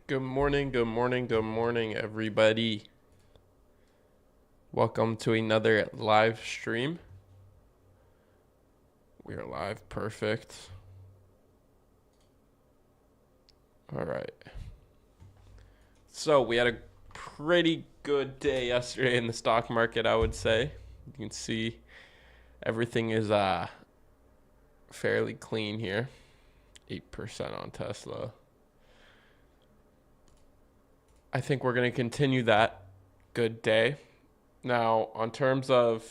Good morning, good morning, good morning, everybody. Welcome to another live stream. We are live, perfect. All right. So we had a pretty good day yesterday in the stock market, I would say. You can see everything is fairly clean here. 8% on Tesla. I think we're going to continue that good day. Now, on terms of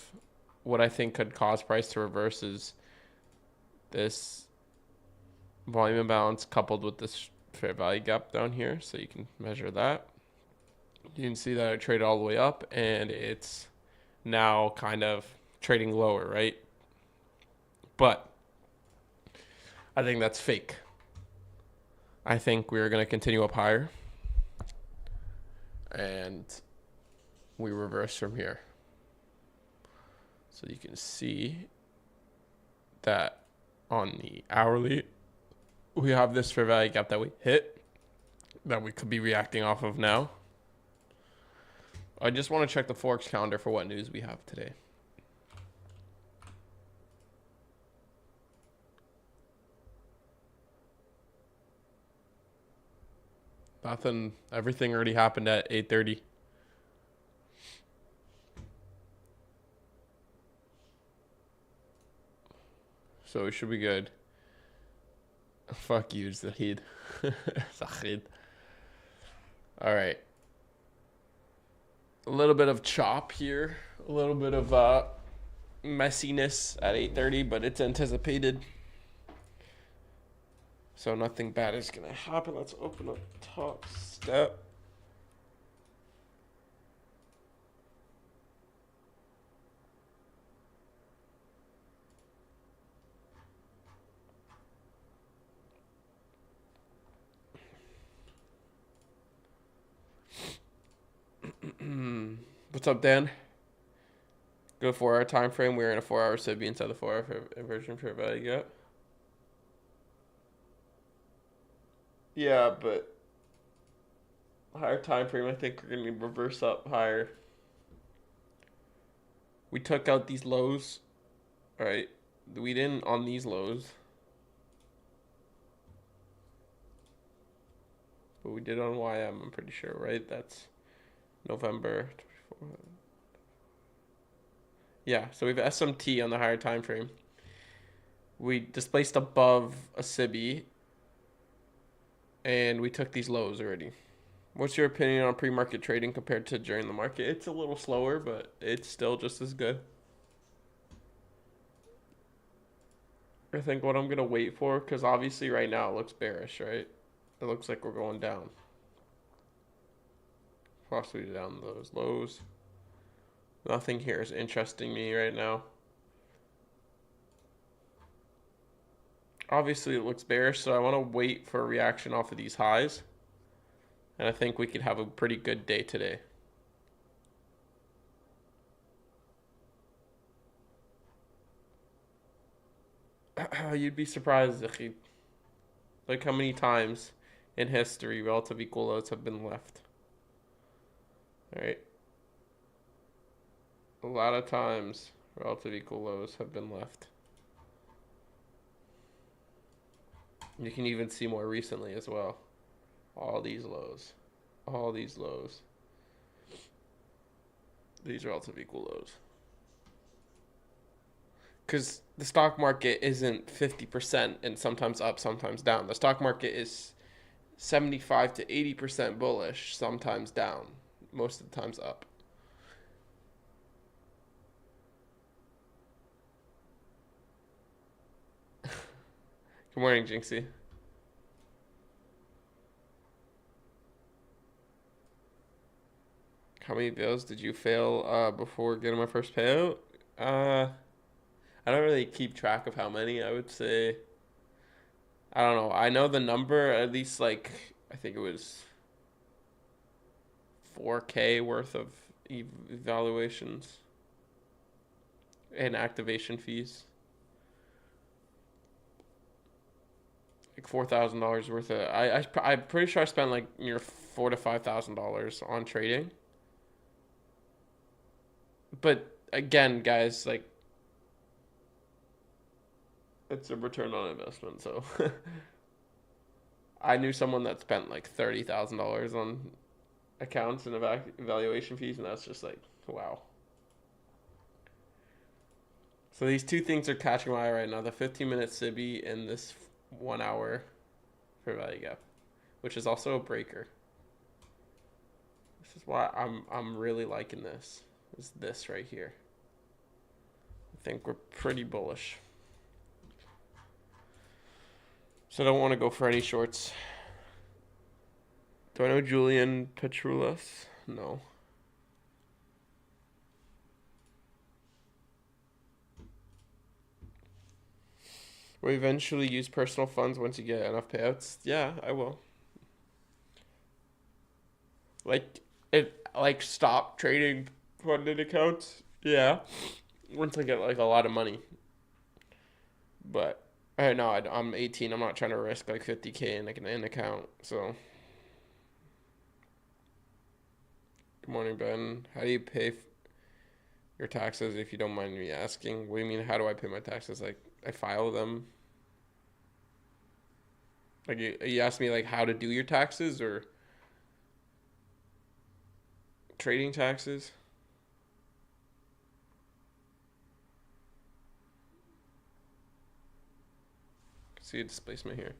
what I think could cause price to reverse is this volume imbalance coupled with this fair value gap down here. So you can measure that. You can see that it traded all the way up and it's now kind of trading lower, right? But I think that's fake. I think we're going to continue up higher and we reverse from here. So you can see that on the hourly, we have this fair value gap that we hit that we could be reacting off of now. I just want to check the Forex calendar for what news we have today. Nothing. Everything already happened at 8:30. So we should be good. Fuck you, Zahid. Zahid. All right. A little bit of chop here. A little bit of messiness at 8:30, but it's anticipated. So nothing bad is going to happen. Let's open up top step. What's up, Dan? Good 4-hour time frame. We're in a 4-hour SIBI inside the 4-hour inversion fair value gap. Yeah, but higher time frame, I think we're going to reverse up higher. We took out these lows, right? We didn't on these lows, but we did on YM, I'm pretty sure, right? That's November 24. Yeah, so we have SMT on the higher time frame. We displaced above a SIBI, and we took these lows already. What's your opinion on pre-market trading compared to during the market? It's a little slower, but it's still just as good. I think what I'm going to wait for, because obviously right now it looks bearish, right? It looks like we're going down. Possibly down those lows. Nothing here is interesting me right now. Obviously it looks bearish, so I want to wait for a reaction off of these highs. And I think we could have a pretty good day today. You'd be surprised, Zahid. Like how many times in history relative equal lows have been left. Alright. A lot of times relative equal lows have been left. You can even see more recently as well. All these lows. All these lows. These relative equal lows. Because the stock market isn't 50% and sometimes up, sometimes down. The stock market is 75 to 80% bullish, sometimes down, most of the times up. Good morning, Jinxie. How many bills did you fail before getting my first payout? I don't really keep track of how many. I would say, I don't know. I know the number, at least like, I think it was 4K worth of evaluations and activation fees. like $4,000 worth of. I'm pretty sure I spent like near $4,000 to $5,000 on trading. But again, guys, like it's a return on investment. So I knew someone that spent like $30,000 on accounts and evaluation fees, and that's just like wow. So these two things are catching my eye right now: the 15-minute Sibi and this 1 hour fair value gap, which is also a breaker. This is why I'm really liking this. Is this right here? I think we're pretty bullish. So I don't want to go for any shorts. Do I know Julian Petrulas? No. Will you eventually use personal funds once you get enough payouts? Yeah, I will. Like stop trading funded accounts. Yeah. Once I get like a lot of money. But I know I'm 18. I'm not trying to risk like 50K in like an account. So. Good morning, Ben. How do you pay your taxes if you don't mind me asking? What do you mean? How do I pay my taxes? Like I file them. Like you asked me like how to do your taxes or trading taxes. See a displacement here.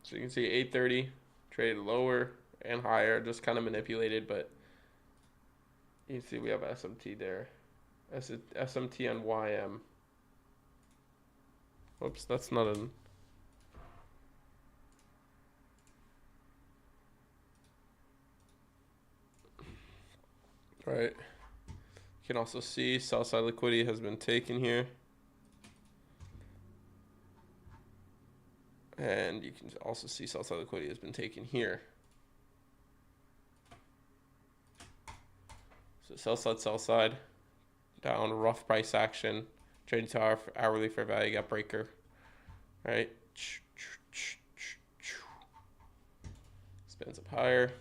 So you can see 830 traded lower and higher, just kind of manipulated, but you can see we have SMT there. SMT on YM. Whoops, that's not an. All right. You can also see sell side liquidity has been taken here. And you can also see sell side liquidity has been taken here. So sell side, down, rough price action, trading tower, hourly fair value gap breaker, right? Spins up higher.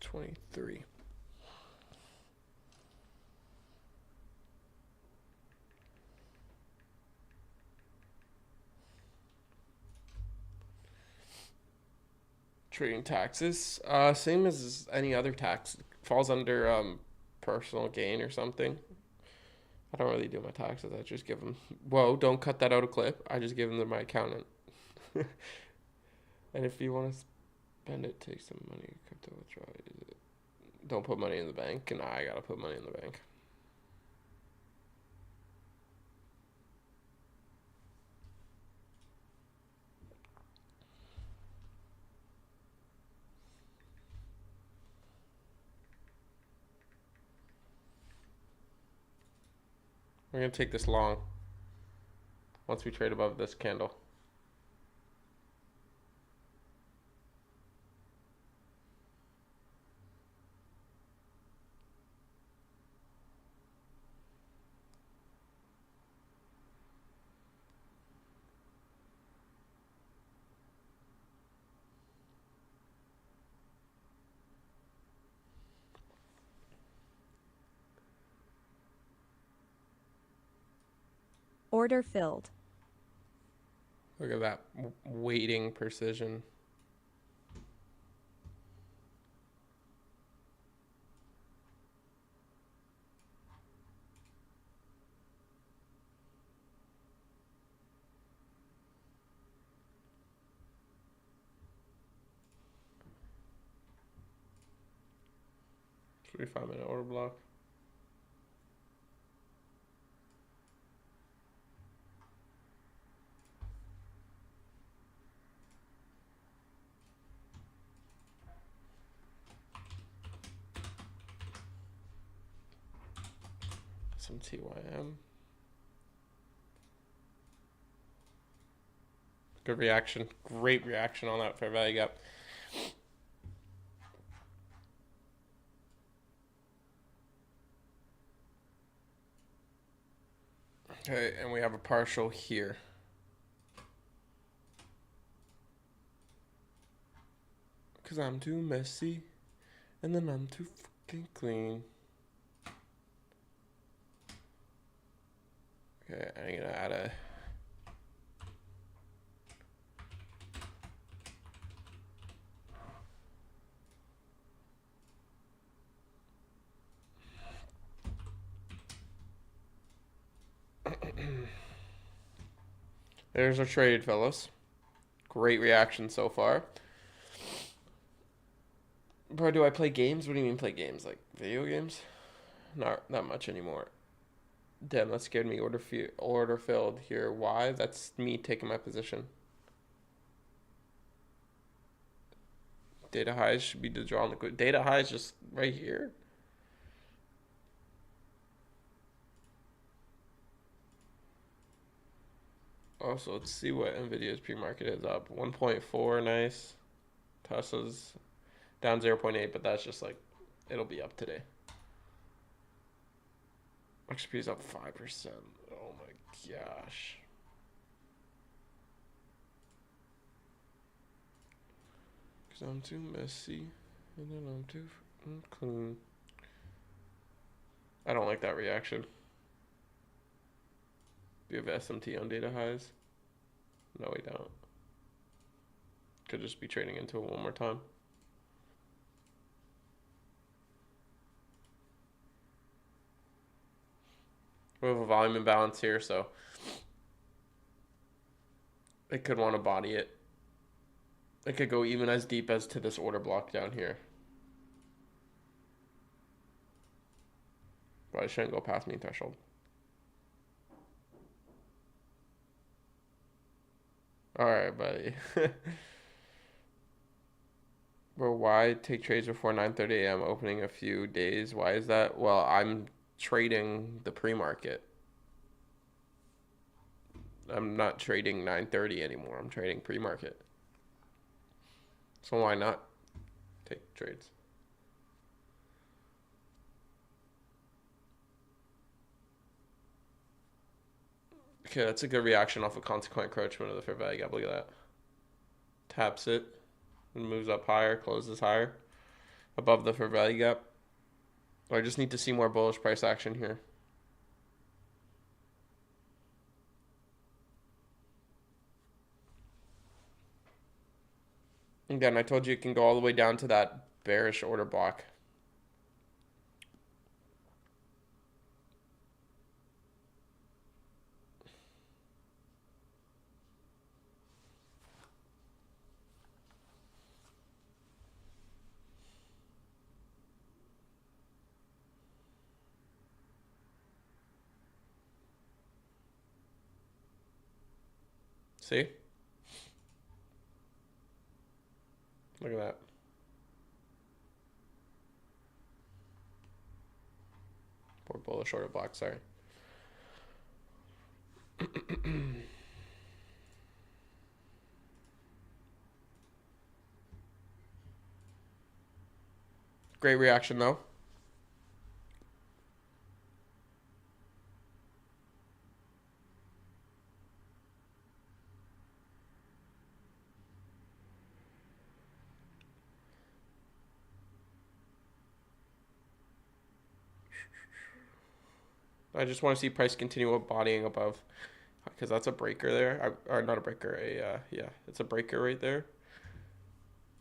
$23. Trading taxes, same as any other tax. Falls under personal gain or something. I don't really do my taxes. I just give them. Whoa! Don't cut that out of clip. I just give them to my accountant. And if you want to spend it, take some money. Crypto withdraw. Don't put money in the bank. And I gotta put money in the bank. We're gonna take this long. Once we trade above this candle. Order filled. Look at that weighting precision. Should be 5-minute order block. Some TYM. Good reaction. Great reaction on that fair value gap. Okay, and we have a partial here. Because I'm too messy, and then I'm too fucking clean. Okay, I'm gonna add a... There's our trade, fellas. Great reaction so far. Bro, do I play games? What do you mean play games? Like video games? Not that much anymore. Damn, that scared me. Order filled here. Why? That's me taking my position. Data highs should be the draw on the data highs just right here. Also, let's see what Nvidia's pre-market is up. 1.4, nice. Tesla's down 0.8, but that's just like, it'll be up today. XP is up 5%. Oh my gosh. Because I'm too messy, and then I'm too clean. I don't like that reaction. Do you have SMT on data highs? No, we don't. Could just be trading into it one more time. We have a volume imbalance here, so it could want to body it. It could go even as deep as to this order block down here. But it shouldn't go past mean threshold. Alright, buddy. Bro, why take trades before 9:30 a.m. opening a few days? Why is that? Well, I'm trading the pre-market. I'm not trading 9:30 anymore. I'm trading pre-market. So why not take trades? Okay, that's a good reaction off a consequent encroachment of the fair value gap. Look at that. Taps it and moves up higher, closes higher above the fair value gap. I just need to see more bullish price action here. Again, I told you it can go all the way down to that bearish order block. See? Look at that. Poor bullish order block, sorry. Great reaction though. I just want to see price continue bodying above, because that's a breaker there. Or not a breaker, yeah, it's a breaker right there.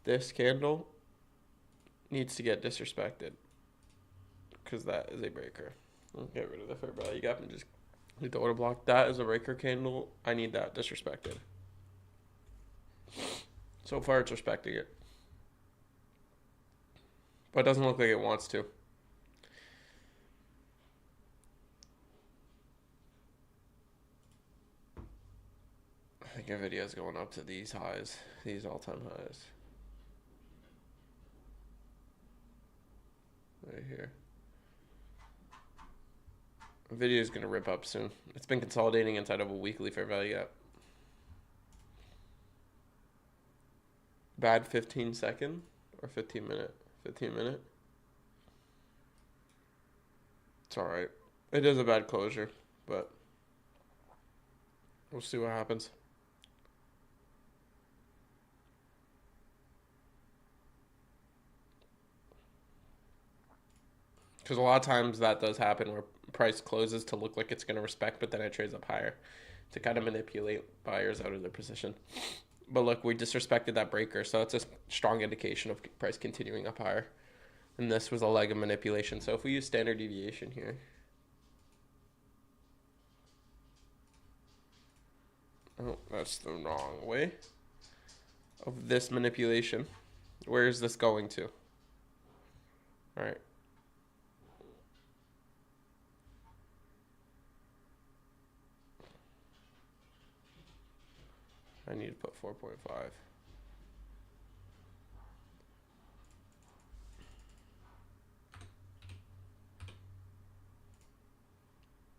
This candle needs to get disrespected, because that is a breaker. I'll get rid of the fair value gap and just leave the order block. That is a breaker candle. I need that disrespected. So far, it's respecting it, but it doesn't look like it wants to. I think Nvidia is going up to these highs, these all-time highs. Right here. Nvidia is going to rip up soon. It's been consolidating inside of a weekly fair value gap. Bad 15-second or 15-minute? 15-minute. It's all right. It is a bad closure, but we'll see what happens. Because a lot of times that does happen where price closes to look like it's going to respect, but then it trades up higher to kind of manipulate buyers out of their position. But look, we disrespected that breaker, so it's a strong indication of price continuing up higher. And this was a leg of manipulation. So if we use standard deviation here, oh, that's the wrong way of this manipulation. Where is this going to? All right. I need to put 4.5.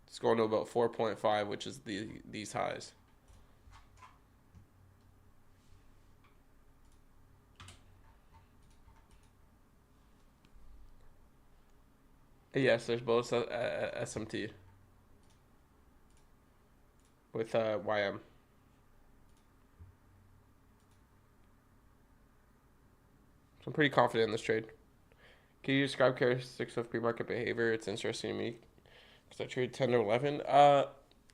It's going to about 4.5, which is these highs. Yes, there's both SMT with YM. So I'm pretty confident in this trade. Can you describe characteristics of pre-market behavior? It's interesting to me because I trade 10 to 11.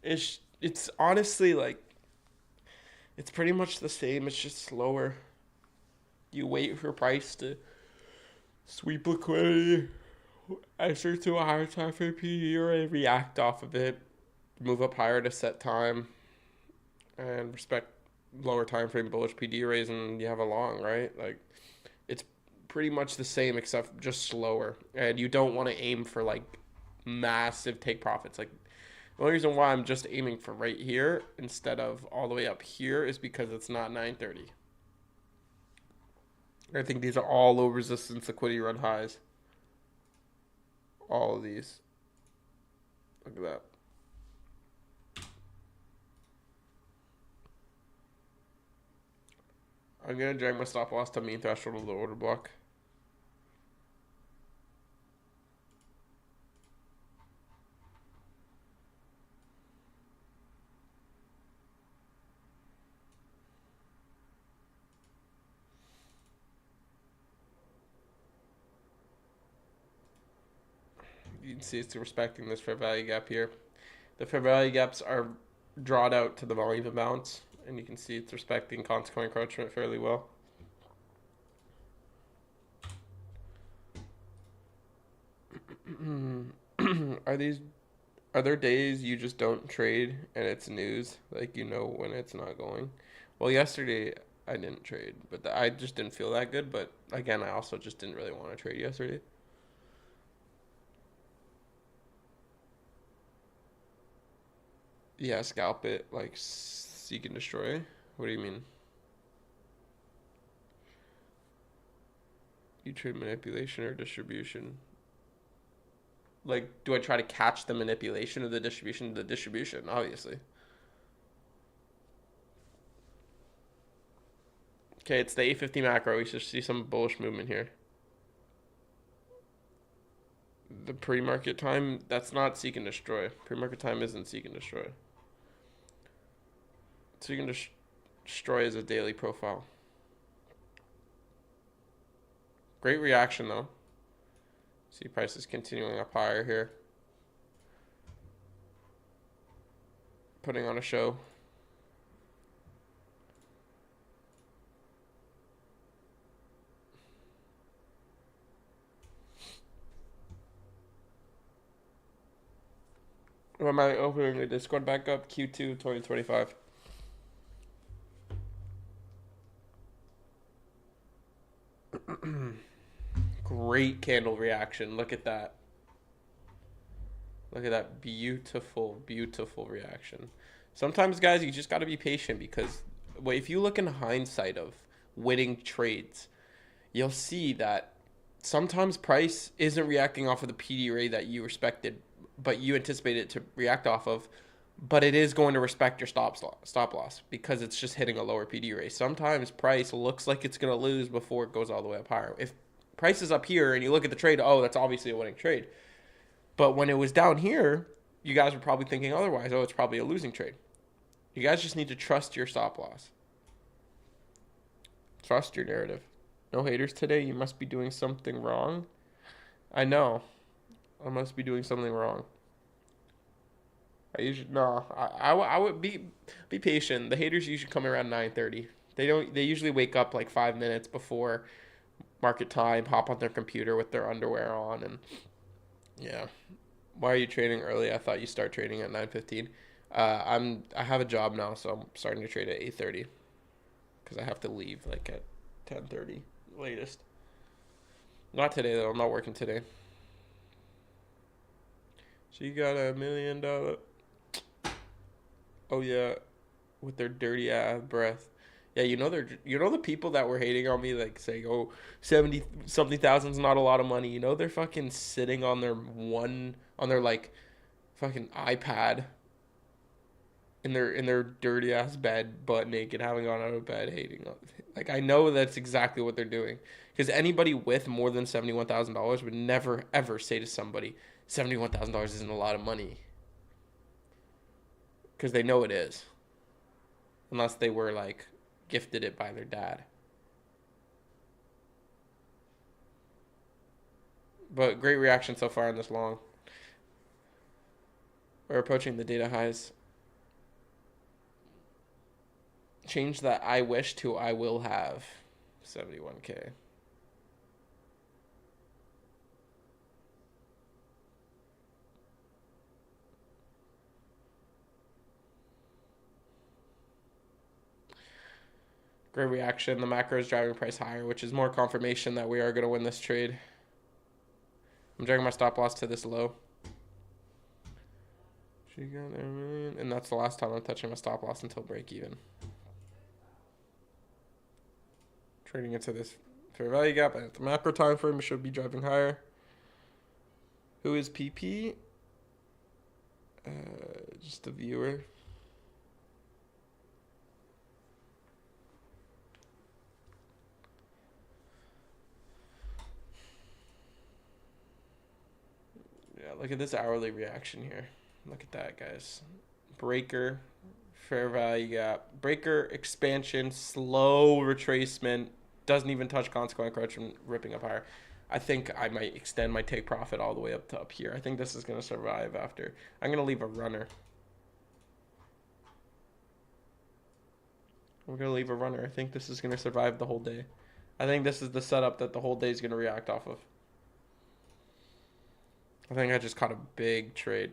It's honestly like it's pretty much the same. It's just slower. You wait for price to sweep liquidity, enter to a higher time frame PD, or react off of it, move up higher to set time, and respect lower time frame bullish PD raise, and you have a long, right? Like it's pretty much the same except just slower. And you don't want to aim for like massive take profits. Like the only reason why I'm just aiming for right here instead of all the way up here is because it's not 930. I think these are all low resistance liquidity run highs. All of these. Look at that. I'm going to drag my stop loss to mean threshold of the order block. You can see it's respecting this fair value gap here. The fair value gaps are drawn out to the volume imbalance, and you can see it's respecting consequent encroachment fairly well. Are there days you just don't trade and it's news, like you know when it's not going? Well, yesterday I didn't trade, but I just didn't feel that good. But again, I also just didn't really want to trade yesterday. Yeah, scalp it, like seek and destroy. What do you mean? You trade manipulation or distribution? Like, do I try to catch the manipulation or the distribution? The distribution, obviously. Okay, it's the 850 macro. We should see some bullish movement here. The pre-market time, that's not seek and destroy. Pre-market time isn't seek and destroy. Seek and destroy is a daily profile. Great reaction though. See prices continuing up higher here. Putting on a show. When am I opening the Discord back up? Q2 2025. Great candle reaction. Look at that. Look at that beautiful, beautiful reaction. Sometimes, guys, you just got to be patient because if you look in hindsight of winning trades, you'll see that sometimes price isn't reacting off of the PD array that you expected, but you anticipated it to react off of. but it is going to respect your stop loss because it's just hitting a lower PD rate. Sometimes price looks like it's going to lose before it goes all the way up higher. If price is up here and you look at the trade, oh, that's obviously a winning trade. But when it was down here, you guys were probably thinking otherwise. Oh, it's probably a losing trade. You guys just need to trust your stop loss. Trust your narrative. No haters today. You must be doing something wrong. I know. I must be doing something wrong. I usually no. I would be patient. The haters usually come around 9:30. They don't. They usually wake up like 5 minutes before market time, hop on their computer with their underwear on, and yeah. Why are you trading early? I thought you start trading at 9:15. I have a job now, so I'm starting to trade at 8:30 because I have to leave like at 10:30 latest. Not today though. I'm not working today. She got $1 million. Oh yeah, with their dirty ass breath. Yeah, the people that were hating on me like saying, "Oh, 70 something thousand's not a lot of money." They're fucking sitting on their like fucking iPad in their dirty ass bed, butt naked, having gone out of bed, hating. Like I know that's exactly what they're doing. Because anybody with more than $71,000 would never ever say to somebody, $71,000 isn't a lot of money. Because they know it is, unless they were like gifted it by their dad. But great reaction so far in this long. We're approaching the data highs. Change that I wish to I will have. 71K. Great reaction. The macro is driving price higher, which is more confirmation that we are going to win this trade. I'm dragging my stop loss to this low. She got a million, and that's the last time I'm touching my stop loss until break even. Trading into this fair value gap at the macro time frame, it should be driving higher. Who is PP? Just a viewer. Yeah, look at this hourly reaction here. Look at that, guys. Breaker, fair value gap. Breaker, expansion, slow retracement. Doesn't even touch consequent correction, ripping up higher. I think I might extend my take profit all the way up to up here. I think this is going to survive after. I'm going to leave a runner. We're going to leave a runner. I think this is going to survive the whole day. I think this is the setup that the whole day is going to react off of. I think I just caught a big trade.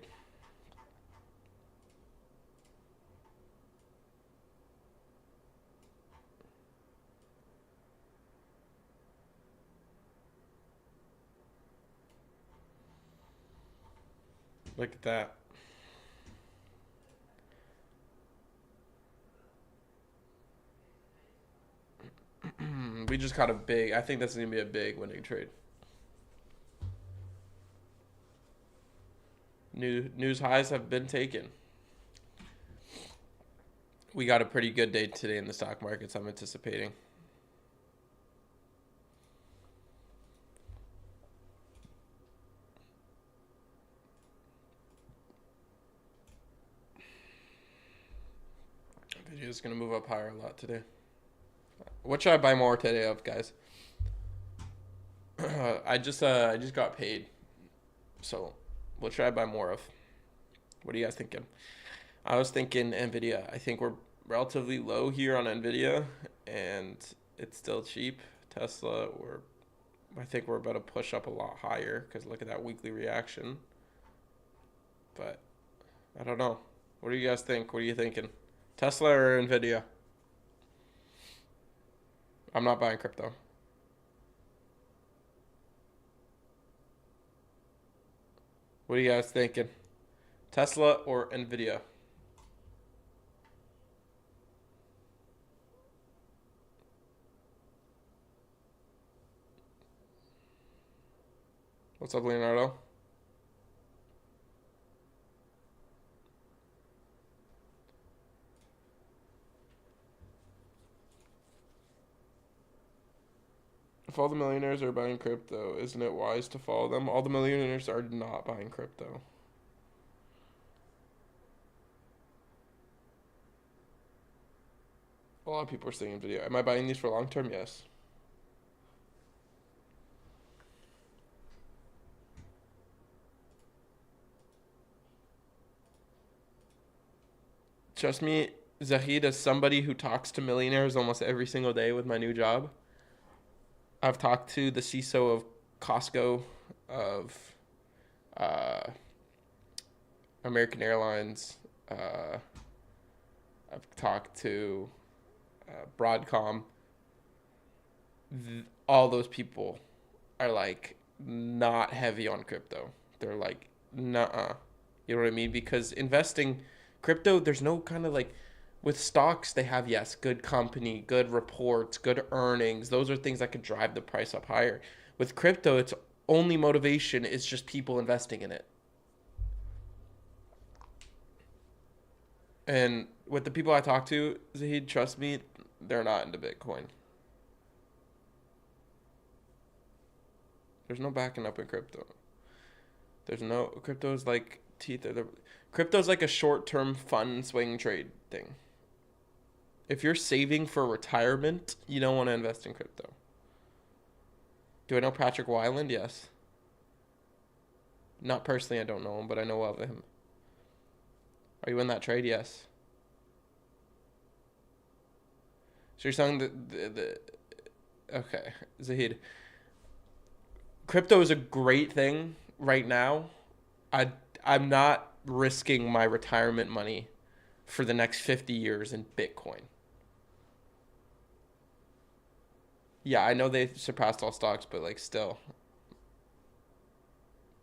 Look at that. We just caught a big. I think this is going to be a big winning trade. News highs have been taken. We got a pretty good day today in the stock markets, I'm anticipating. Video is going to move up higher a lot today. What should I buy more today of, guys? I just got paid. So, what should I buy more of? What are you guys thinking? I was thinking Nvidia. I think we're relatively low here on Nvidia, and it's still cheap. Tesla, I think we're about to push up a lot higher because look at that weekly reaction. But I don't know. What do you guys think? What are you thinking? Tesla or Nvidia? I'm not buying crypto. What are you guys thinking? Tesla or Nvidia? What's up, Leonardo? If all the millionaires are buying crypto, isn't it wise to follow them? All the millionaires are not buying crypto. A lot of people are saying in video. Am I buying these for long term? Yes. Trust me, Zahid, as somebody who talks to millionaires almost every single day with my new job, I've talked to the CISO of Costco, of uh, American Airlines. I've talked to Broadcom. All those people are like not heavy on crypto. They're like, nah. You know what I mean? Because investing crypto, there's no kind of like with stocks, they have, yes, good company, good reports, good earnings. Those are things that could drive the price up higher. With crypto, its only motivation is just people investing in it. And with the people I talk to, Zahid, trust me, they're not into Bitcoin. There's no backing up in crypto. There's no crypto's like teeth. Crypto's like a short-term fun swing trade thing. If you're saving for retirement, you don't want to invest in crypto. Do I know Patrick Wyland? Yes. Not personally, I don't know him, but I know of him. Are you in that trade? Yes. So you're saying the okay, Zahid. Crypto is a great thing right now. I I'm not risking my retirement money for the next 50 years in Bitcoin. Yeah, I know they surpassed all stocks, but like still,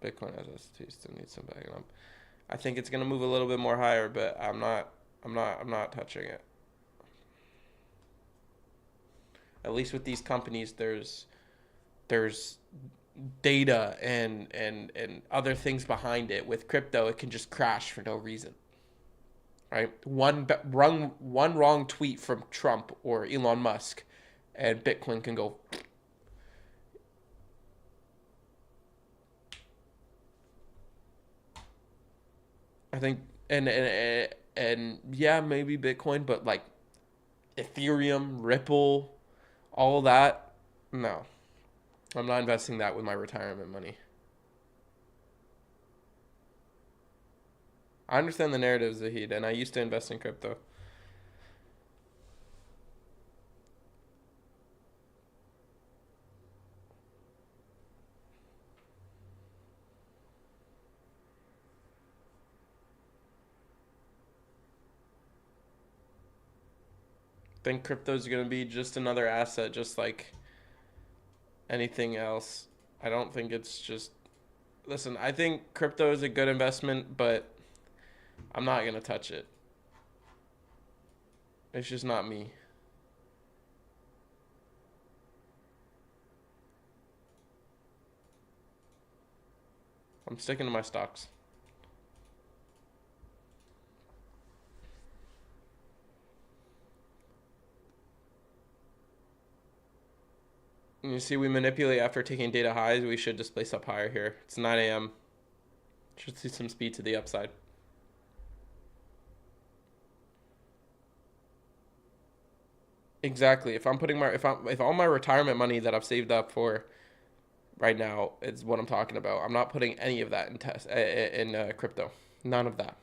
Bitcoin SST still needs some backing up. I think it's gonna move a little bit more higher, but I'm not touching it. At least with these companies, there's data and other things behind it. With crypto, it can just crash for no reason, right? One wrong tweet from Trump or Elon Musk, and Bitcoin can go. I think and yeah, maybe Bitcoin, but like Ethereum, Ripple, all that, no. I'm not investing that with my retirement money. I understand the narratives, Zahid, and I used to invest in crypto. I think crypto is going to be just another asset, just like anything else. I don't think it's just. Listen, I think crypto is a good investment, but I'm not going to touch it. It's just not me. I'm sticking to my stocks. And you see, we manipulate after taking data highs. We should just place up higher here. It's 9 a.m. Should see some speed to the upside. Exactly. If I'm putting my if all my retirement money that I've saved up for right now is what I'm talking about, I'm not putting any of that in crypto. None of that.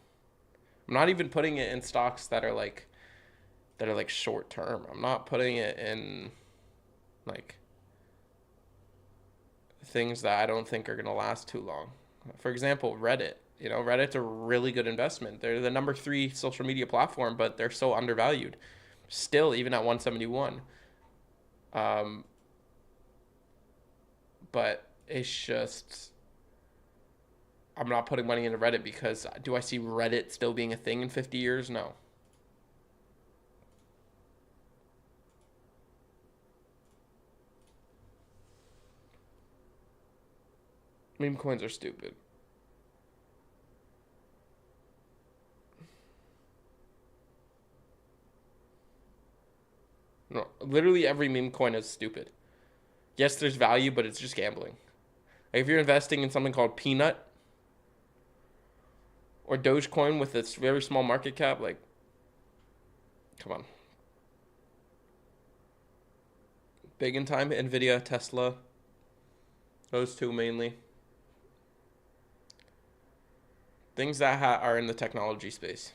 I'm not even putting it in stocks that are like short term. I'm not putting it in like things that I don't think are going to last too long. For example, Reddit. Reddit's a really good investment. They're the number 3 social media platform, but they're so undervalued. Still, even at 171. Um, but it's just I'm not putting money into Reddit because do I see Reddit still being a thing in 50 years? No. Meme coins are stupid. No, literally every meme coin is stupid. Yes, there's value, but it's just gambling. Like if you're investing in something called Peanut or Dogecoin with its very small market cap, like, come on. Big in time, Nvidia, Tesla, those two mainly. Things that are in the technology space.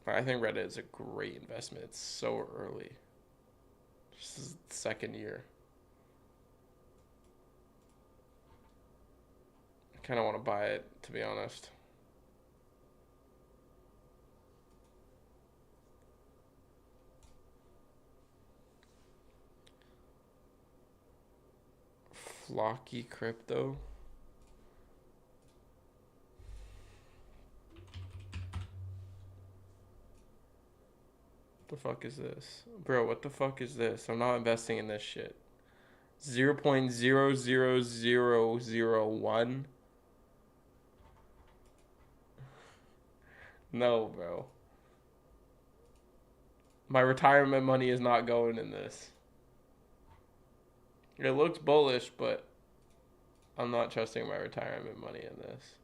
I think Reddit is a great investment. It's so early. This is the second year. I kind of want to buy it, to be honest. Flocky crypto. What the fuck is this? Bro, what the fuck is this? I'm not investing in this shit. 0.00001. No, bro. My retirement money is not going in this. It looks bullish, but I'm not trusting my retirement money in this.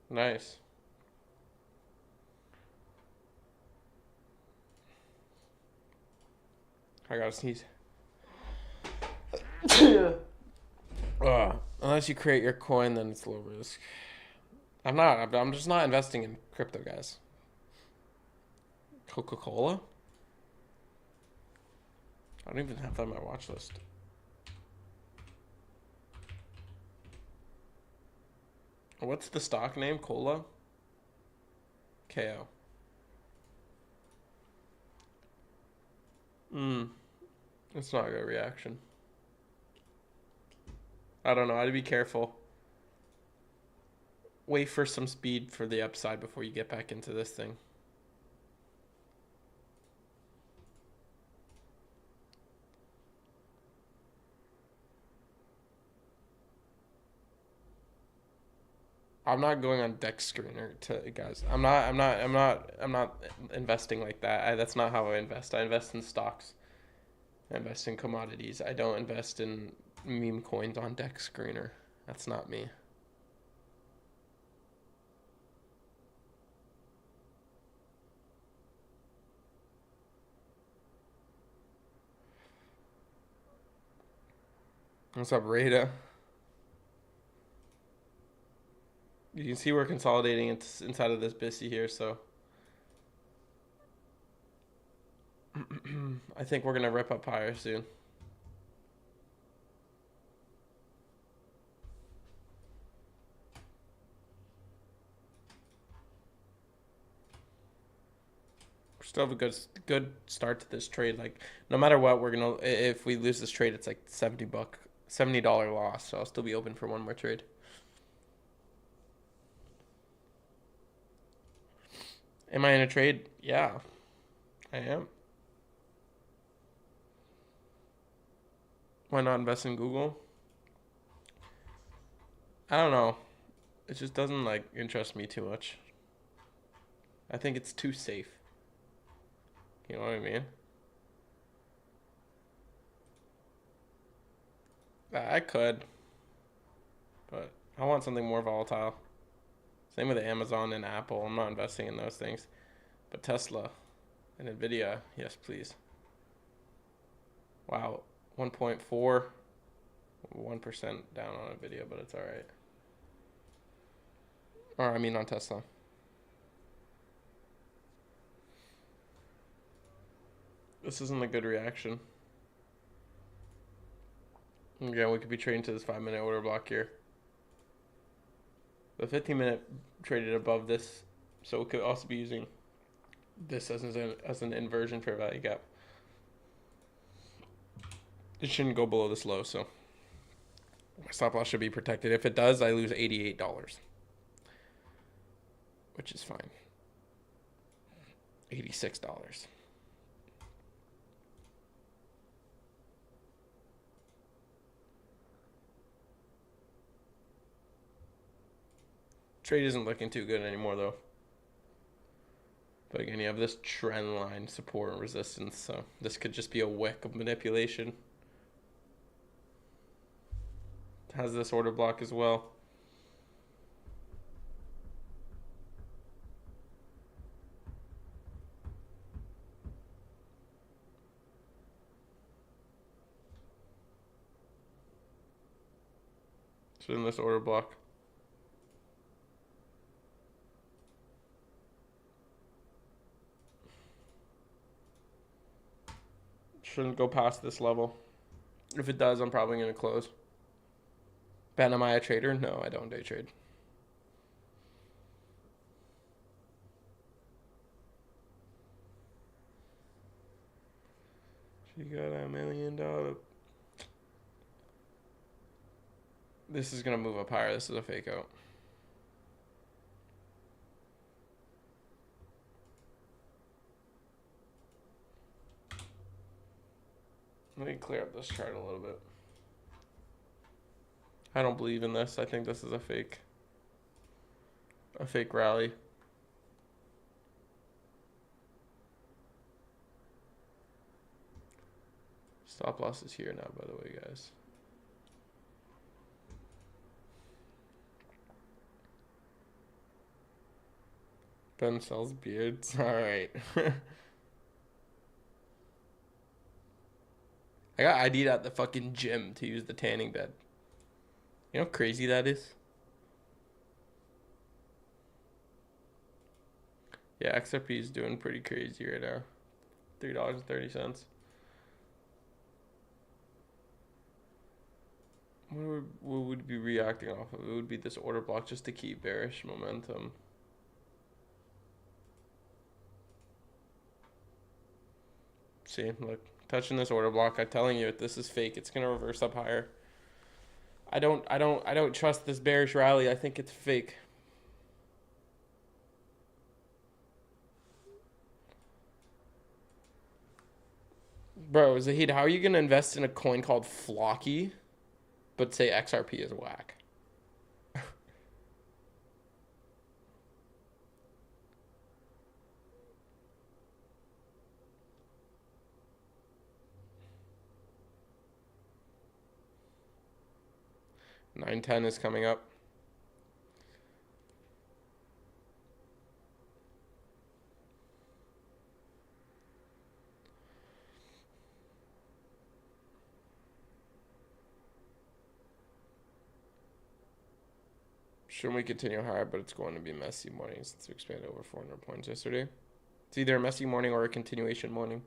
Nice. I gotta sneeze. Unless you create your coin, then it's low risk. I'm just not investing in crypto, guys. Coca-Cola? I don't even have that on my watch list. What's the stock name? Cola? KO. It's not a good reaction. I don't know. I'd be careful. Wait for some speed for the upside before you get back into this thing. I'm not going on Dex Screener to guys. I'm not investing like that. That's not how I invest. I invest in stocks. I invest in commodities. I don't invest in meme coins on Dex Screener. That's not me. What's up, Rada? You can see we're consolidating inside of this BISI here, so I think we're gonna rip up higher soon. Still have a good start to this trade. Like no matter what, we're gonna if we lose this trade, it's like $70 loss. So I'll still be open for one more trade. Am I in a trade? Yeah, I am. Why not invest in Google? I don't know. It just doesn't like interest me too much. I think it's too safe. You know what I mean? I could, but I want something more volatile. Same with Amazon and Apple. I'm not investing in those things. But Tesla and Nvidia, yes, please. Wow, 1.4, 1% down on Nvidia, but it's all right. Or I mean on Tesla. This isn't a good reaction. Again, we could be trading to this 5-minute order block here. The 15-minute traded above this, so we could also be using this as an inversion fair value gap. It shouldn't go below this low, so My stop loss should be protected. If it does, I lose $88, which is fine. $86. Trade isn't looking too good anymore, though. But again, you have this trend line, support and resistance, so this could just be a wick of manipulation. It has this order block as well. It's in this order block. Shouldn't go past this level. If it does, I'm probably going to close. Ben, am I a trader? No, I don't day trade. She got $1 million. This is going to move up higher. This is a fake out. Let me clear up this chart a little bit. I don't believe in this. I think this is a fake rally. Stop loss is here now, by the way, guys. Ben sells beards. All right. I got ID'd at the fucking gym to use the tanning bed. You know how crazy that is? Yeah, XRP is doing pretty crazy right now. $3.30. What would be reacting off of? It would be this order block just to keep bearish momentum. See, look, touching this order block. I'm telling you, this is fake. It's gonna reverse up higher. I don't trust this bearish rally. I think it's fake. Bro, Zahid, how are you gonna invest in a coin called Flocky, but say XRP is whack? 910 is coming up. Shouldn't we continue higher, but it's going to be a messy morning since we expanded over 400 points yesterday. It's either a messy morning or a continuation morning.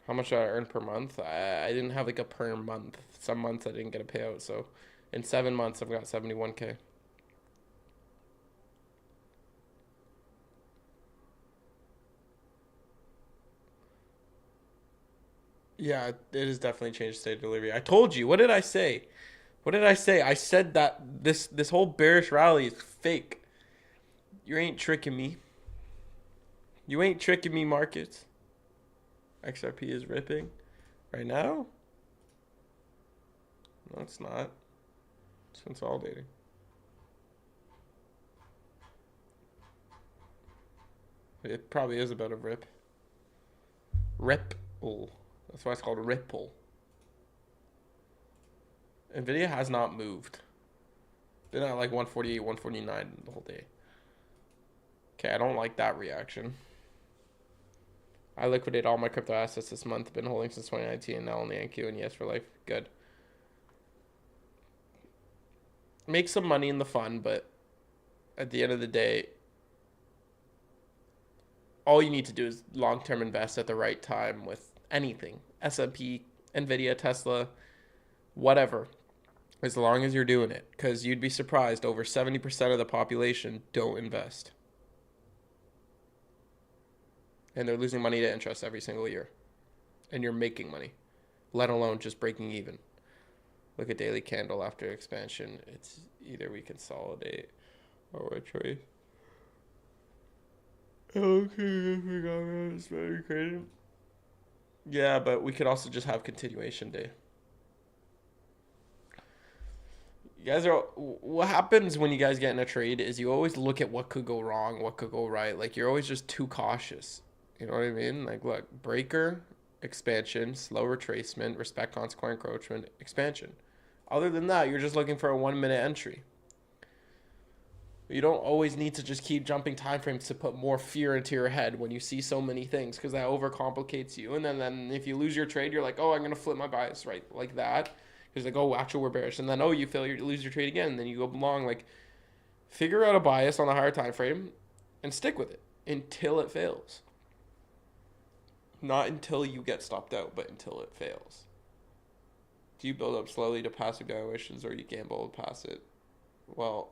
How much did I earn per month? I didn't have like a per month. Some months I didn't get a payout. So in 7 months, I've got 71K. Yeah, it has definitely changed state of delivery. I told you. What did I say? What did I say? I said that this whole bearish rally is fake. You ain't tricking me. You ain't tricking me, markets. XRP is ripping right now. No, it's not. It's consolidating. It probably is about a rip. Ripple. That's why it's called Ripple. Nvidia has not moved. Been at like 148, 149 the whole day. Okay, I don't like that reaction. I liquidate all my crypto assets this month. Been holding since 2019. Now only NQ and yes for life. Good. Make some money in the fund, but at the end of the day, all you need to do is long-term invest at the right time with anything. S&P, Nvidia, Tesla, whatever. As long as you're doing it. Because you'd be surprised, over 70% of the population don't invest. And they're losing money to interest every single year. And you're making money, let alone just breaking even. Look at daily candle after expansion. It's either we consolidate or we trade. Okay, I forgot. It's very crazy. Yeah, but we could also just have continuation day. You guys are. What happens when you guys get in a trade is you always look at what could go wrong, what could go right. Like you're always just too cautious. You know what I mean? Like look, breaker, expansion, slow retracement, respect consequent encroachment, expansion. Other than that, you're just looking for a 1 minute entry. You don't always need to just keep jumping time frames to put more fear into your head when you see so many things because that overcomplicates you. And then if you lose your trade, you're like, oh, I'm gonna flip my bias right like that. Because like, oh, actually we're bearish, and then oh, you fail, you lose your trade again. And then you go long. Like, figure out a bias on a higher time frame, and stick with it until it fails. Not until you get stopped out, but until it fails. Do you build up slowly to passive valuations, or you gamble past it? Well,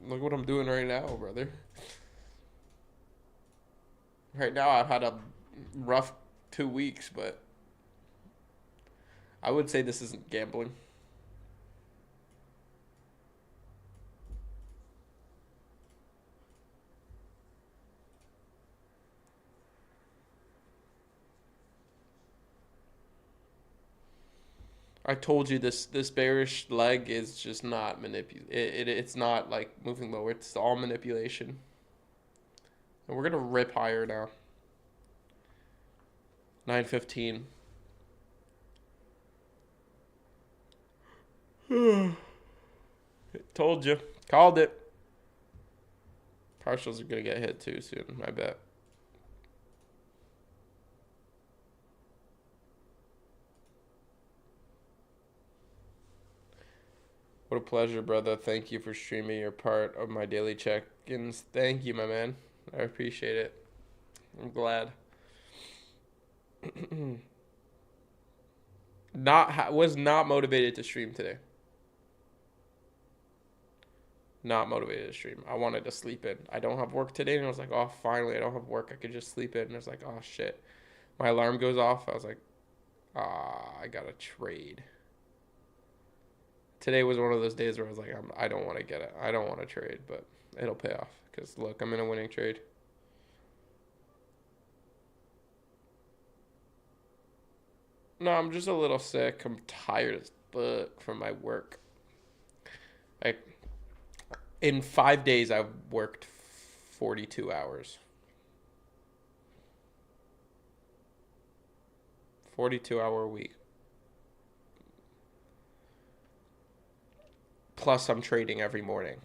look what I'm doing right now, brother. Right now, I've had a rough 2 weeks, but I would say this isn't gambling. I told you this bearish leg is just not it's not like moving lower. It's all manipulation. And we're gonna rip higher now. 9:15. Told you. Called it. Partials are gonna get hit too soon, I bet. What a pleasure, brother. Thank you for streaming your part of my daily check-ins. Thank you, my man. I appreciate it. I'm glad. Was not motivated to stream today. Not motivated to stream. I wanted to sleep in. I don't have work today, and I was like, oh, finally, I don't have work. I could just sleep in. And I was like, oh shit. My alarm goes off. I was like, I gotta trade. Today was one of those days where I was like, I don't want to get it. I don't want to trade, but it'll pay off. Because look, I'm in a winning trade. No, I'm just a little sick. I'm tired as fuck from my work. Like, in 5 days, I've worked 42 hours. 42-hour week. Plus, I'm trading every morning.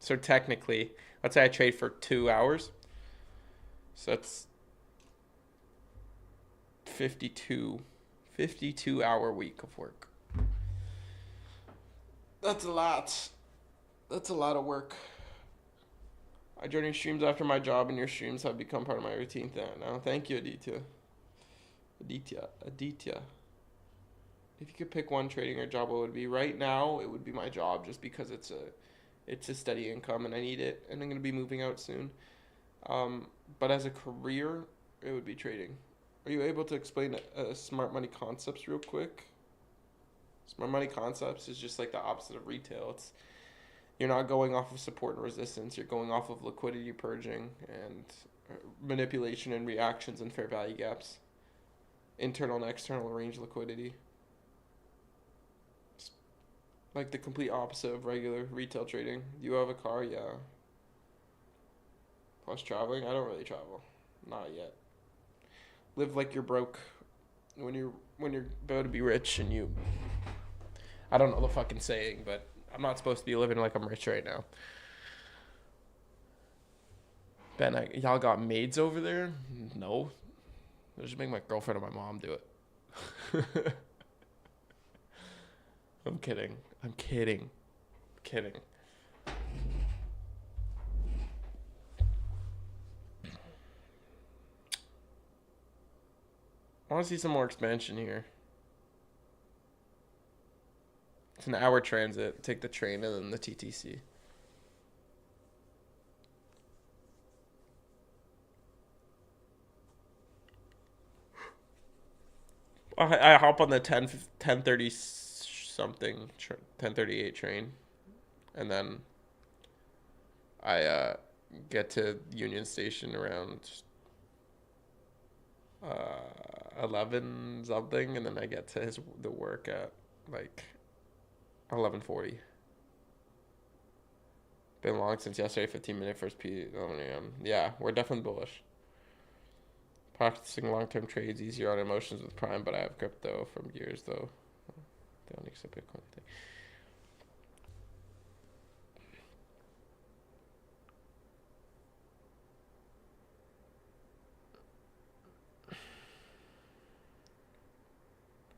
So technically, let's say I trade for 2 hours. So that's 52-hour week of work. That's a lot. That's a lot of work. I join your streams after my job, and your streams have become part of my routine now. Thank you, Aditya. Aditya. If you could pick one trading or job, what would it be? Right now, it would be my job, just because it's a steady income and I need it, and I'm gonna be moving out soon. But as a career, it would be trading. Are you able to explain smart money concepts real quick? Smart money concepts is just like the opposite of retail. You're not going off of support and resistance. You're going off of liquidity purging and manipulation and reactions and fair value gaps. Internal and external range liquidity. It's like the complete opposite of regular retail trading. You have a car? Yeah. Plus traveling? I don't really travel. Not yet. Live like you're broke when you're about to be rich, and you, I don't know the fucking saying, but I'm not supposed to be living like I'm rich right now. Ben, y'all got maids over there? No. I'll just make my girlfriend and my mom do it. I'm kidding. I'm kidding. Kidding. I want to see some more expansion here. It's an hour transit. Take the train and then the TTC. I hop on the 10:30 something 10:38 train, and then I get to Union Station around 11 something, and then I get to the work at like 11:40. Been long since yesterday. 15-minute first P. 11 a.m. Yeah, we're definitely bullish. Practicing long-term trades easier on emotions with Prime, but I have crypto from years though. They don't accept Bitcoin.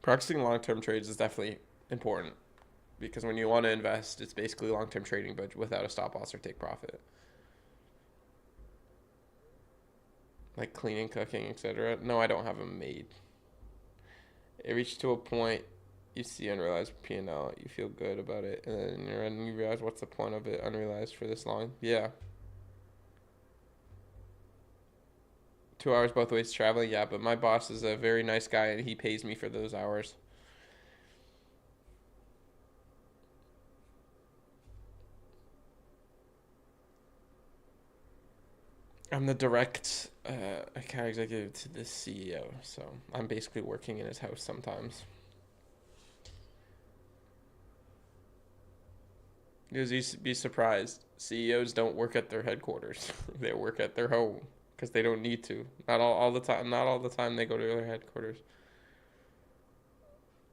Practicing long-term trades is definitely important because when you want to invest, it's basically long-term trading, but without a stop loss or take profit. Like cleaning, cooking, etc. No, I don't have them made. It reached to a point you see unrealized P&L, you feel good about it, and then you realize what's the point of it unrealized for this long? Yeah. 2 hours both ways traveling, yeah, but my boss is a very nice guy and he pays me for those hours. I'm the direct account executive to the CEO, so I'm basically working in his house sometimes. Because you'd be surprised, CEOs don't work at their headquarters; they work at their home because they don't need to. Not all the time. Not all the time they go to their headquarters.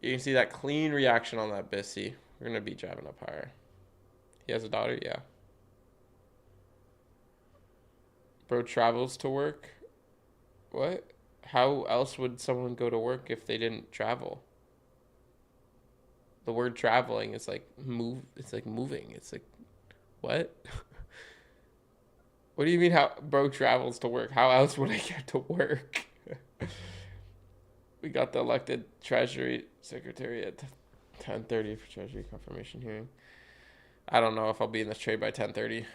You can see that clean reaction on that Bissy. We're gonna be driving up higher. He has a daughter, yeah. Bro travels to work. What? How else would someone go to work if they didn't travel? The word traveling is like move. It's like moving. It's like what? What do you mean? How bro travels to work? How else would I get to work? We got the elected Treasury Secretary at 10:30 for Treasury confirmation hearing. I don't know if I'll be in this trade by 10:30.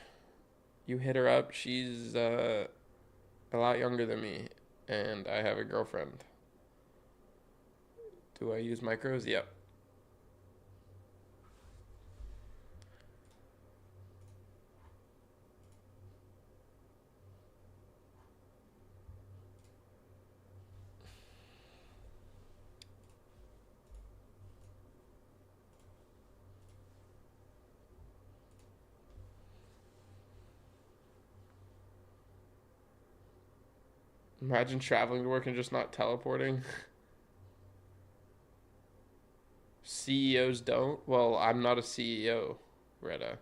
You hit her up. She's a lot younger than me, and I have a girlfriend. Do I use micros? Yep. Imagine traveling to work and just not teleporting. CEOs don't? Well, I'm not a CEO, Retta.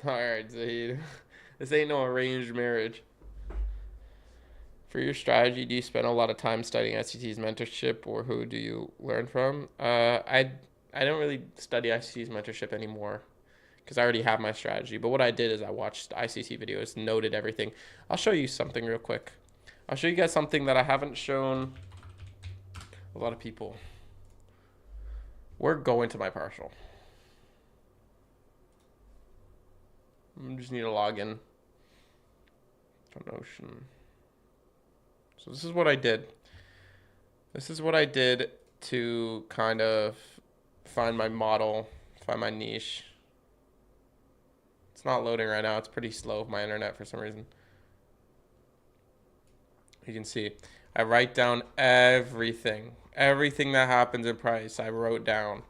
Alright, Zaid. This ain't no arranged marriage. For your strategy, do you spend a lot of time studying ICT's mentorship, or who do you learn from? I don't really study ICT's mentorship anymore because I already have my strategy. But what I did is I watched ICT videos, noted everything. I'll show you something real quick. I'll show you guys something that I haven't shown a lot of people. We're going to my partial. I just need to log in to Notion. So this is what I did. This is what I did to kind of find my model, find my niche. It's not loading right now. It's pretty slow, my internet, for some reason. You can see I write down everything. Everything that happens in price, I wrote down.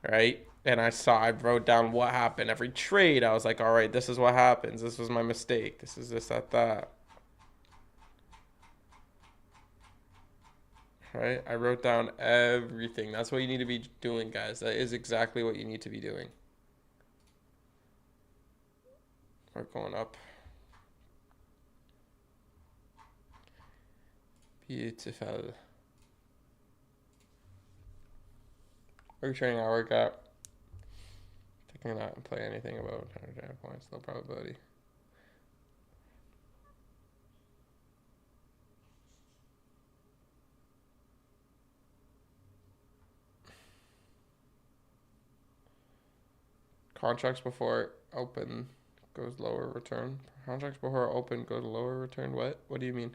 Right? And I wrote down what happened. Every trade, I was like, all right, this is what happens. This was my mistake. This is this, that. Right? I wrote down everything. That's what you need to be doing, guys. That is exactly what you need to be doing. We're going up. Beautiful. We're trading our gap. Taking not play anything about 100 points, no probability. Contracts before open goes lower return. Contracts before open go to lower return. What? What do you mean?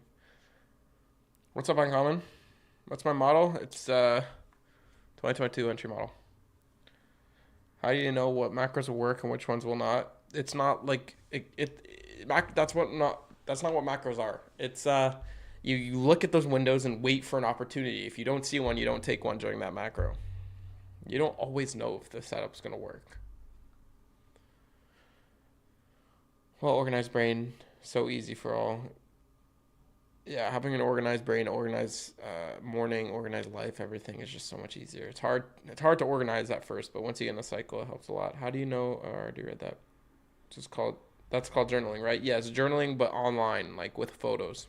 What's up, Uncommon? What's my model? It's 2022 entry model. How do you know what macros will work and which ones will not? It's not like that's not what macros are. It's you look at those windows and wait for an opportunity. If you don't see one, you don't take one during that macro. You don't always know if the setup's gonna work. Well, organized brain, so easy for all. Yeah, having an organized brain, organized morning, organized life, everything is just so much easier. It's hard to organize at first, but once you get in the cycle, it helps a lot. How do you know? I already read that. That's called journaling, right? Yes, journaling, but online, like with photos.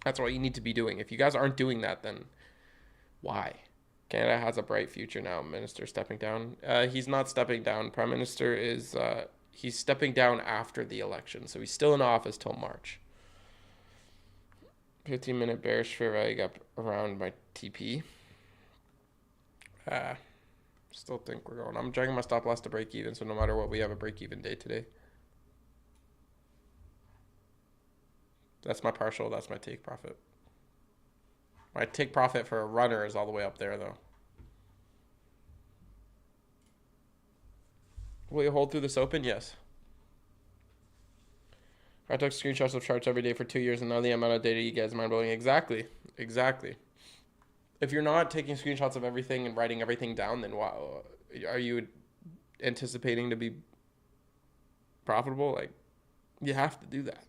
That's what you need to be doing. If you guys aren't doing that, then why? Canada has a bright future now. Minister stepping down. He's not stepping down. Prime Minister is he's stepping down after the election, so he's still in office till March. 15-minute bearish fair value gap around my TP. Still think we're going. I'm dragging my stop loss to break even, so no matter what, we have a break even day today. That's my partial. That's my take profit. My take profit for a runner is all the way up there, though. Will you hold through this open? Yes. I took screenshots of charts every day for 2 years, and now the amount of data you get is mind-blowing. Exactly. If you're not taking screenshots of everything and writing everything down, then wow, are you anticipating to be profitable? Like, you have to do that.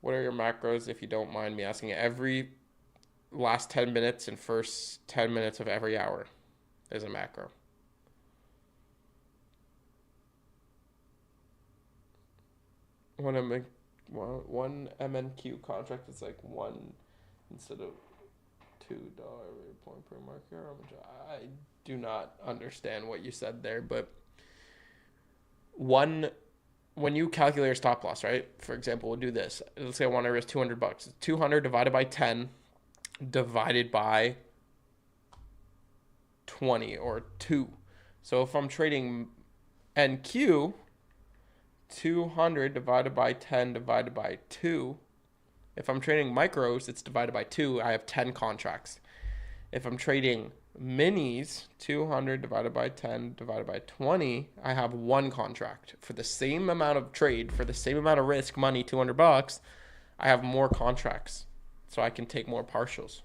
What are your macros, if you don't mind me asking? Every last 10 minutes and first 10 minutes of every hour is a macro. One MNQ contract is like one instead of $2 point per market. I do not understand what you said there, but when you calculate your stop loss, right? For example, we'll do this. Let's say I want to risk $200. 200 divided by 10 divided by 20 or 2. So if I'm trading NQ, 200 divided by 10 divided by 2. If I'm trading micros, it's divided by 2. I have 10 contracts. If I'm trading minis, 200 divided by 10 divided by 20, I have one contract. For the same amount of trade, for the same amount of risk, money, $200, I have more contracts. So I can take more partials.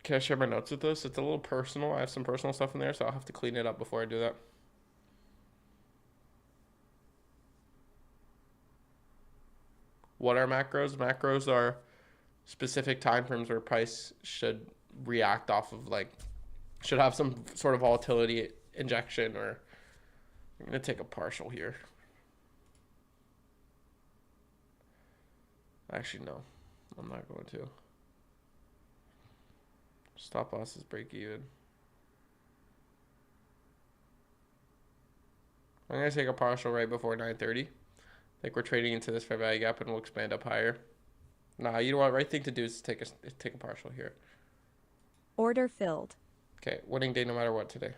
Can I share my notes with this? It's a little personal. I have some personal stuff in there, so I'll have to clean it up before I do that. What are macros? Macros are specific time frames where price should react off of, like, should have some sort of volatility injection, or I'm going to take a partial here. Actually, no, I'm not going to. Stop loss is break even. I'm going to take a partial right before 9:30. I think we're trading into this fair value gap and we'll expand up higher. Nah, you know what? Right thing to do is take a partial here. Order filled. Okay, winning day no matter what today.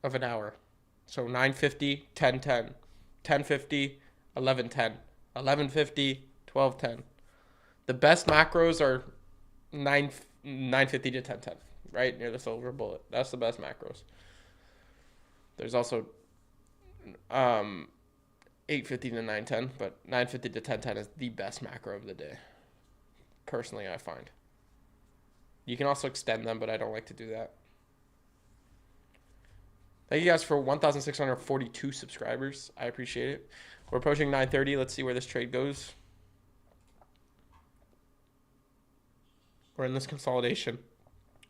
Of an hour. So 9:50, 10:10, 10:50, 11:10, 11:50, 12:10. The best macros are 9:50 to 10:10, right near the silver bullet. That's the best macros. There's also 8:50 to 9:10, but 9:50 to 10:10 is the best macro of the day. Personally, I find. You can also extend them, but I don't like to do that. Thank you guys for 1,642 subscribers. I appreciate it. We're approaching 9:30. Let's see where this trade goes. We're in this consolidation.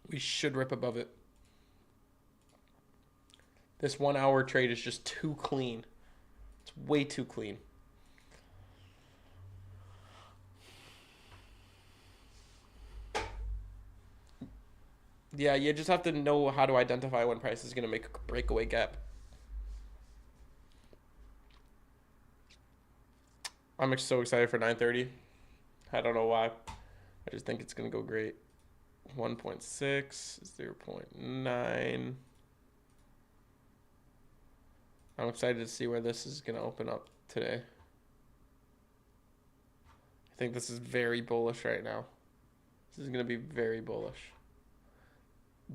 We should rip above it. This 1 hour trade is just too clean. It's way too clean. Yeah, you just have to know how to identify when price is going to make a breakaway gap. I'm so excited for 9:30. I don't know why. I just think it's going to go great. 1.6, 0.9. I'm excited to see where this is going to open up today. I think this is very bullish right now. This is going to be very bullish.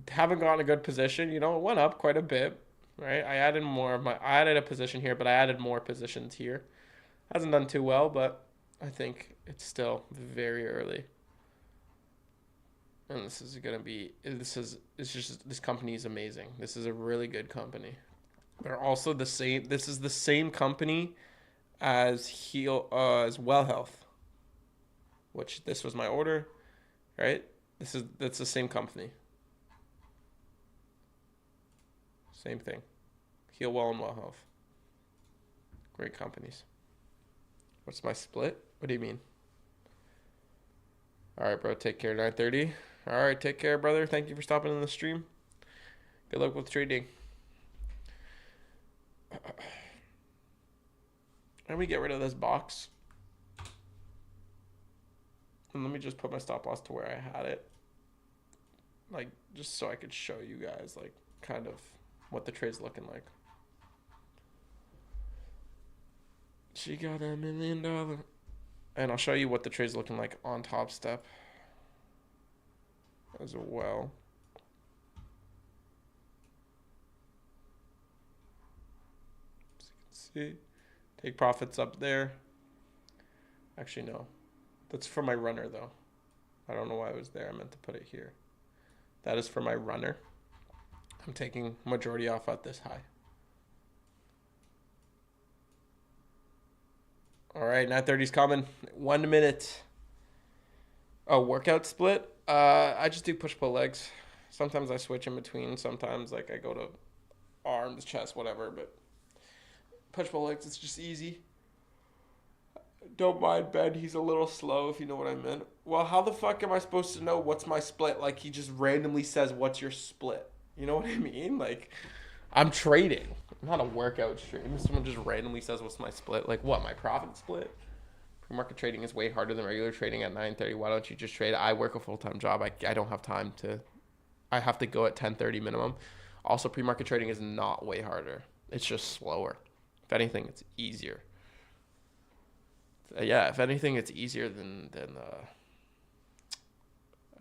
Haven't gotten a good position. You know, it went up quite a bit, right? I added a position here, but I added more positions here. Hasn't done too well, but I think it's still very early. And this is this company is amazing. This is a really good company. They're also the same. This is the same company as Well Health, which this was my order, right? That's the same company. Same thing. Heal Well and Well Health. Great companies. What's my split? What do you mean? All right, bro. Take care. 9:30. All right, take care, brother. Thank you for stopping in the stream. Good luck with trading. Let me get rid of this box. And let me just put my stop loss to where I had it. Like, just so I could show you guys, like, kind of what the trade's looking like. She got $1 million. And I'll show you what the trade's looking like on Top Step as well. So you can see, take profits up there. Actually, no. That's for my runner, though. I don't know why it was there. I meant to put it here. That is for my runner. I'm taking majority off at this high. All right, 9:30's coming. 1 minute. Oh, workout split? I just do push-pull legs. Sometimes I switch in between. Sometimes like I go to arms, chest, whatever. But push-pull legs, it's just easy. Don't mind Ben. He's a little slow, if you know what I meant. Well, how the fuck am I supposed to know what's my split? Like, he just randomly says, what's your split? You know what I mean? Like, I'm trading. I'm not a workout stream. Someone just randomly says, what's my split? Like, what, my profit split? Pre-market trading is way harder than regular trading at 9:30. Why don't you just trade? I work a full-time job. I don't have time to... I have to go at 10:30 minimum. Also, pre-market trading is not way harder. It's just slower. If anything, it's easier. Yeah, if anything, it's easier than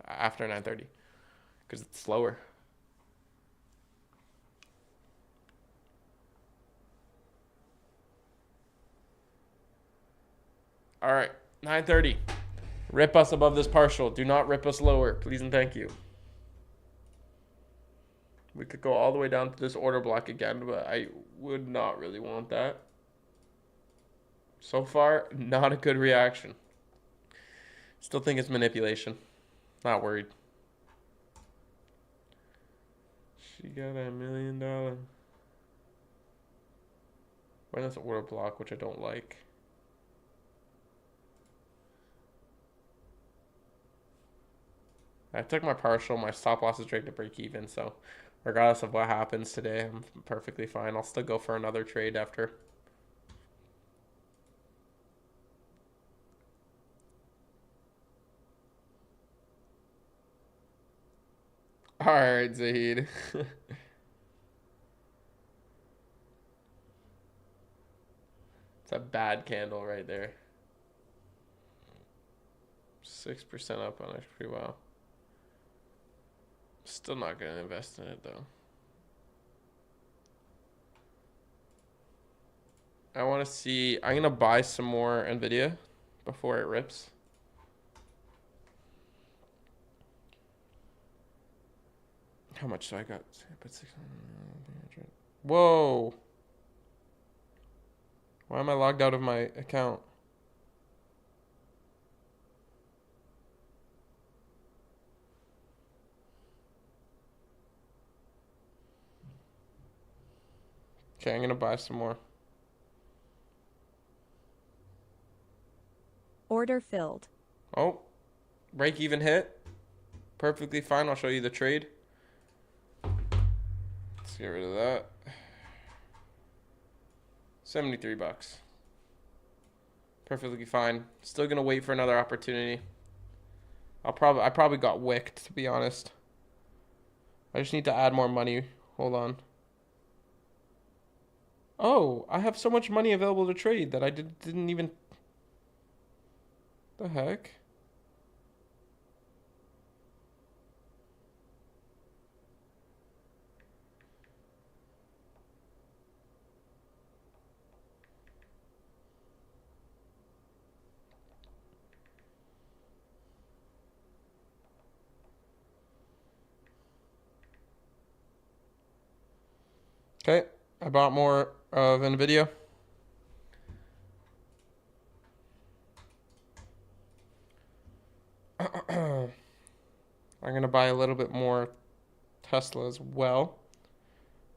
after 9:30 because it's slower. All right, 9:30. Rip us above this partial. Do not rip us lower, please and thank you. We could go all the way down to this order block again, but I would not really want that. So far, not a good reaction. Still think it's manipulation. Not worried. She got $1 million. We're in this order block, which I don't like. I took my partial. My stop loss is straight to break even, so regardless of what happens today, I'm perfectly fine. I'll still go for another trade after. All right, Zahid. It's a bad candle right there. 6% up on it, pretty well. Still not gonna invest in it though. I want to see. I'm gonna buy some more Nvidia before it rips. How much do I got? I put 600. Whoa. Why am I logged out of my account? Okay, I'm gonna buy some more. Order filled. Oh, break even hit. Perfectly fine. I'll show you the trade. Let's get rid of that. 73 bucks. Perfectly fine. Still gonna wait for another opportunity. I probably got wicked, to be honest. I just need to add more money. Hold on. Oh, I have so much money available to trade that I didn't even. The heck? Okay, I bought more of Nvidia. I'm gonna buy a little bit more Tesla as well.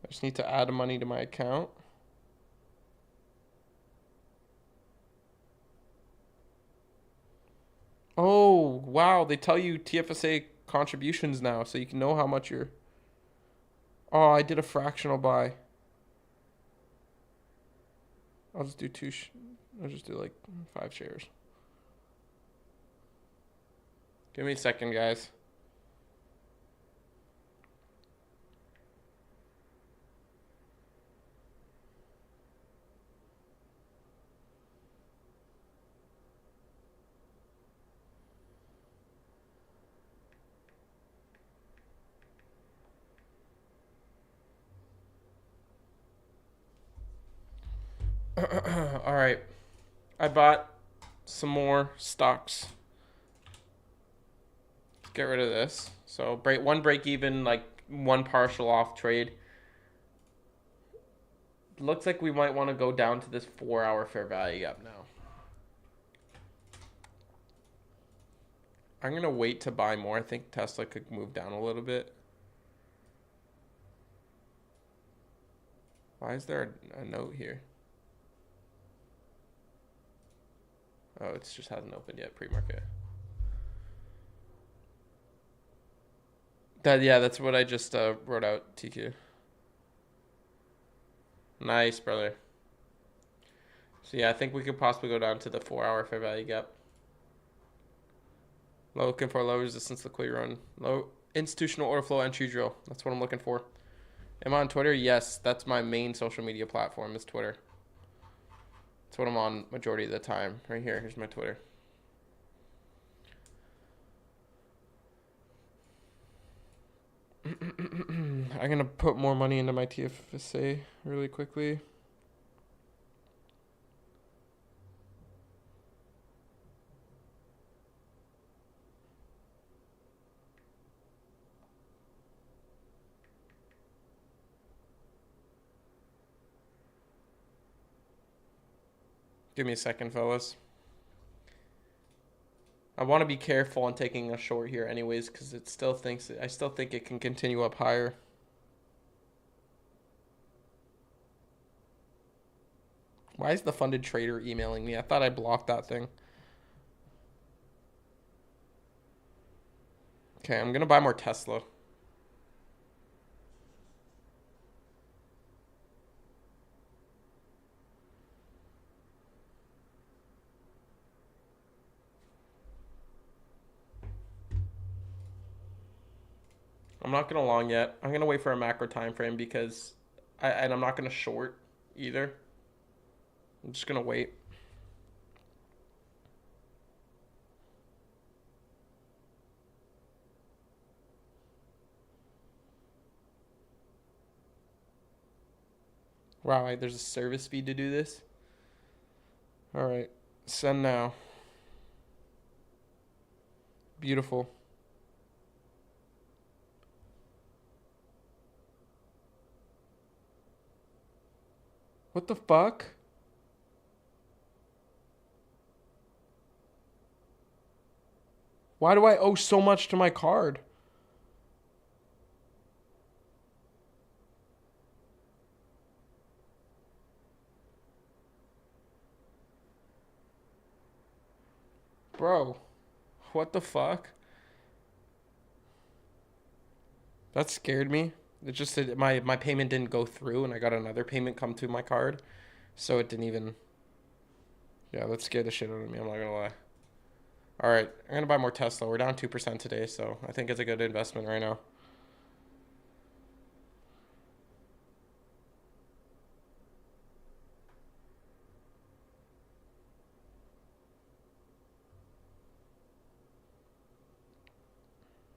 I just need to add money to my account. Oh, wow, they tell you TFSA contributions now, so you can know how much you're. Oh, I did a fractional buy. I'll just do I'll just do like 5 shares. Give me a second, guys. All right. I bought some more stocks. Let's get rid of this. So break even, like one partial off trade. Looks like we might want to go down to this 4-hour fair value gap now. I'm gonna wait to buy more. I think Tesla could move down a little bit. Why is there a note here? Oh, it just hasn't opened yet, pre-market. Yeah, that's what I just wrote out, TQ. Nice, brother. So yeah, I think we could possibly go down to the 4-hour fair value gap. Looking for low resistance liquidity run. Low institutional order flow entry drill. That's what I'm looking for. Am I on Twitter? Yes, that's my main social media platform is Twitter. That's what I'm on majority of the time. Right here. Here's my Twitter. I'm gonna put more money into my TFSA really quickly. Give me a second, fellas. I want to be careful on taking a short here anyways, because I still think it can continue up higher. Why is the funded trader emailing me? I thought I blocked that thing. Okay, I'm gonna buy more Tesla. I'm not gonna long yet. I'm gonna wait for a macro time frame because and I'm not gonna short either. I'm just gonna wait. Wow, there's a service fee to do this. All right, send now. Beautiful. What the fuck? Why do I owe so much to my card? Bro, what the fuck? That scared me. It just said my payment didn't go through and I got another payment come to my card. So it didn't even. Yeah, that scared the shit out of me. I'm not gonna lie. All right, I'm gonna buy more Tesla. We're down 2% today, so I think it's a good investment right now.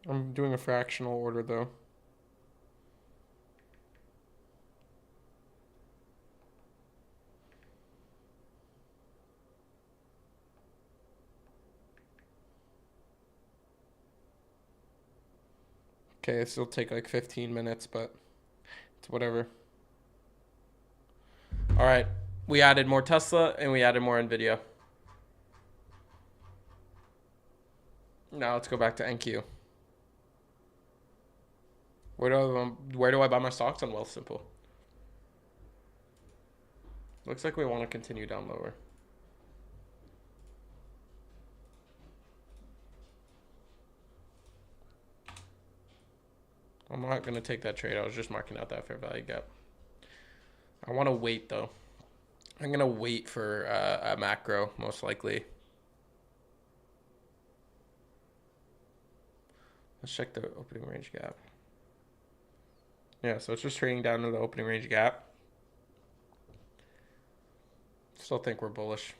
I'm doing a fractional order though. Okay, this will take like 15 minutes, but it's whatever. All right, we added more Tesla and we added more Nvidia. Now let's go back to NQ. Where do I buy my stocks on Wealthsimple? Looks like we want to continue down lower. I'm not gonna take that trade. I was just marking out that fair value gap. I want to wait though. I'm gonna wait for a macro most likely. Let's check the opening range gap. Yeah, so it's just trading down to the opening range gap. Still think we're bullish.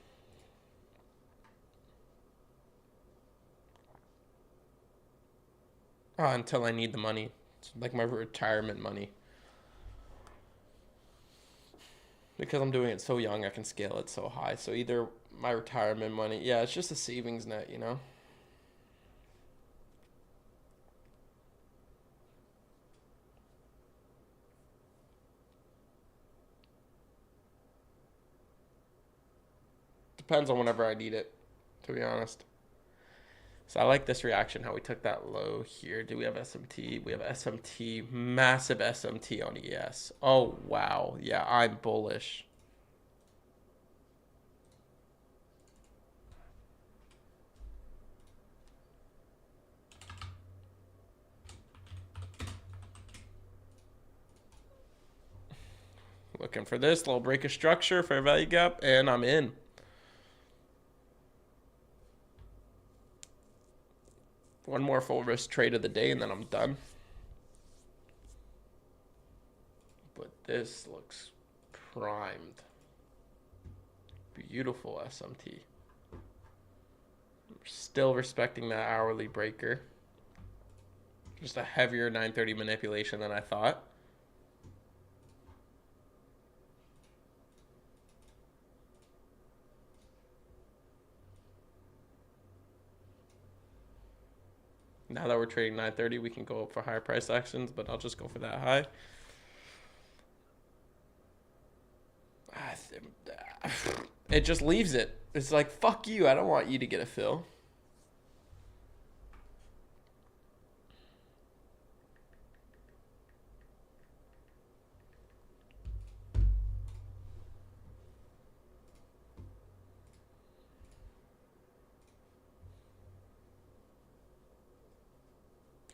Until I need the money. It's like my retirement money. Because I'm doing it so young, I can scale it so high. So either my retirement money, yeah, it's just a savings net, you know? Depends on whenever I need it, to be honest. So I like this reaction, how we took that low here. Do we have SMT? We have SMT, massive SMT on ES. Oh, wow. Yeah, I'm bullish. Looking for this little break of structure, fair value gap, and I'm in. One more full risk trade of the day, and then I'm done. But this looks primed. Beautiful SMT. Still respecting that hourly breaker. Just a heavier 930 manipulation than I thought. Now that we're trading 930, we can go up for higher price actions, but I'll just go for that high. It just leaves it. It's like, fuck you. I don't want you to get a fill.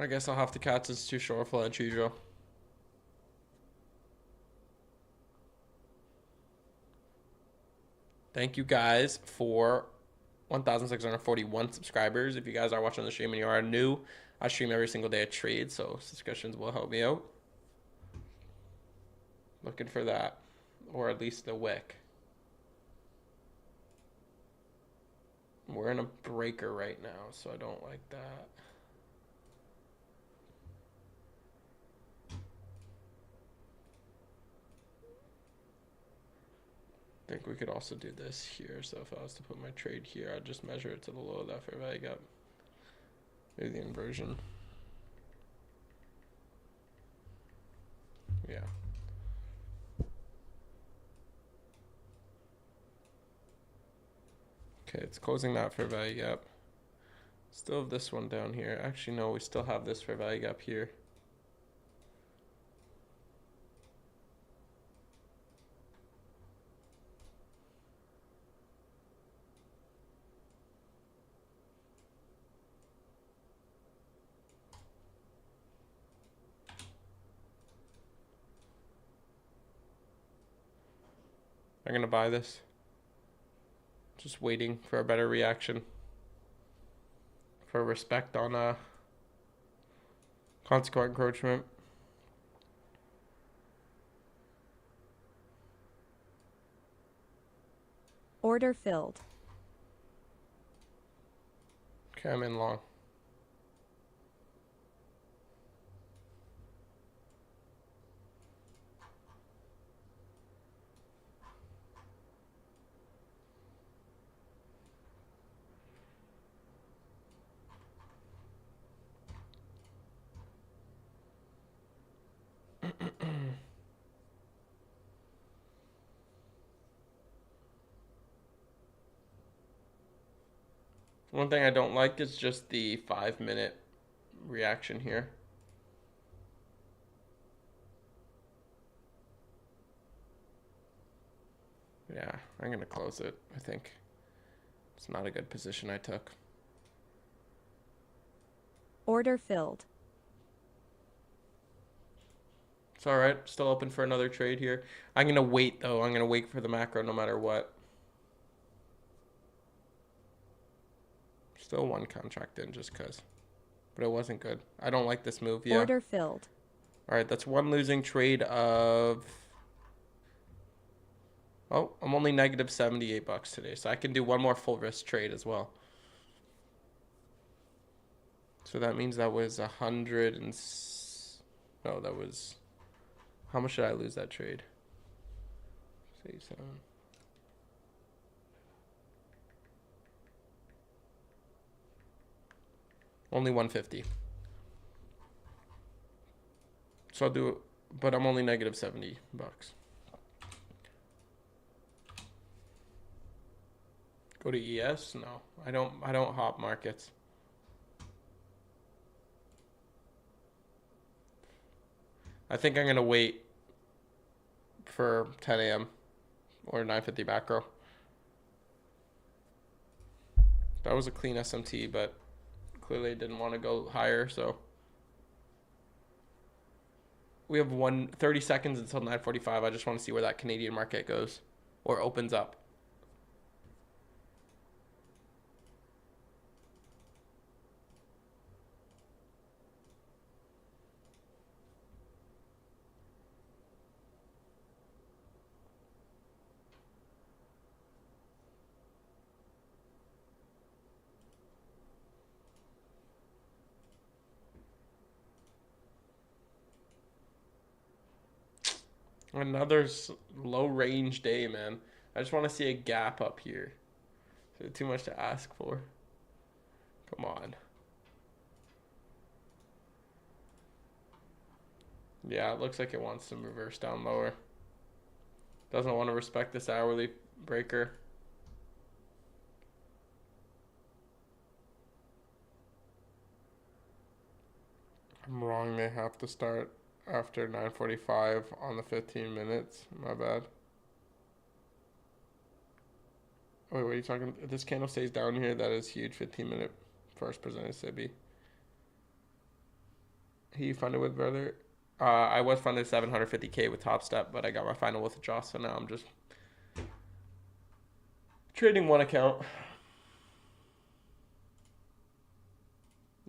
I guess I'll have to catch this too short for that usual. Thank you guys for 1,641 subscribers. If you guys are watching the stream and you are new, I stream every single day at trade, so subscriptions will help me out. Looking for that, or at least the wick. We're in a breaker right now, so I don't like that. I think we could also do this here. So if I was to put my trade here, I'd just measure it to the low of that fair value gap. Maybe the inversion. Yeah. Okay, it's closing that fair value gap. Still have this one down here. Actually, no, we still have this fair value gap here. I'm gonna buy this. Just waiting for a better reaction. For respect on consequent encroachment. Order filled. Okay, I'm in long. One thing I don't like is just the 5 minute reaction here. Yeah, I'm gonna close it, I think. It's not a good position I took. Order filled. It's alright, still open for another trade here. I'm gonna wait though, I'm gonna wait for the macro no matter what. Still one contract in just cause. But it wasn't good. I don't like this move, yeah. Order filled. Alright, that's one losing trade of... Oh, I'm only negative 78 bucks today, so I can do one more full risk trade as well. So that means that was 100 and... No, that was... How much did I lose that trade? 87. Only 150. So I'll do it, but I'm only negative 70 bucks. Go to ES? No, I don't hop markets. I think I'm gonna wait for 10 a.m. or 9:50 macro. That was a clean SMT, but clearly didn't want to go higher, so we have 30 seconds until 9:45. I just want to see where that Canadian market goes or opens up. Another low range day, man. I just want to see a gap up here. Is it too much to ask for? Come on. Yeah, it looks like it wants to reverse down lower. Doesn't want to respect this hourly breaker. I'm wrong. They have to start after 9:45 on the 15 minutes. My bad. Wait, what are you talking? If this candle stays down here, that is huge. 15-minute first presented SIBI. Who you funded with, brother? I was funded 750K with Top Step, but I got my final withdrawal, so now I'm just trading one account.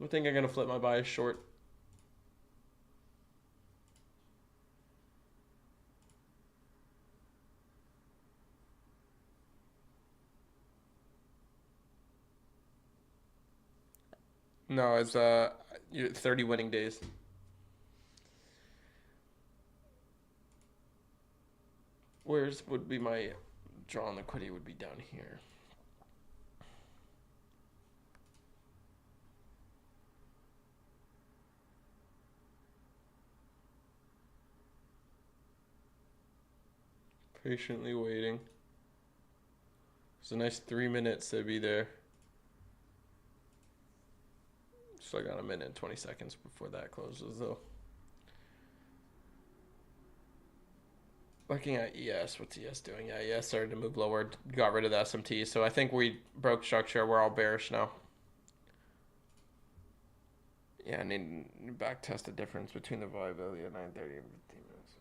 I think I'm gonna flip my bias short. No, it's 30 winning days. Where's would be my draw on liquidity would be down here. Patiently waiting. It's a nice 3 minutes to be there. Still got a minute and 20 seconds before that closes though. Looking at ES, what's ES doing? Yeah, ES started to move lower, got rid of the SMT. So I think we broke structure. We're all bearish now. Yeah, I need to back test the difference between the viability at 9:30 and 15 minutes.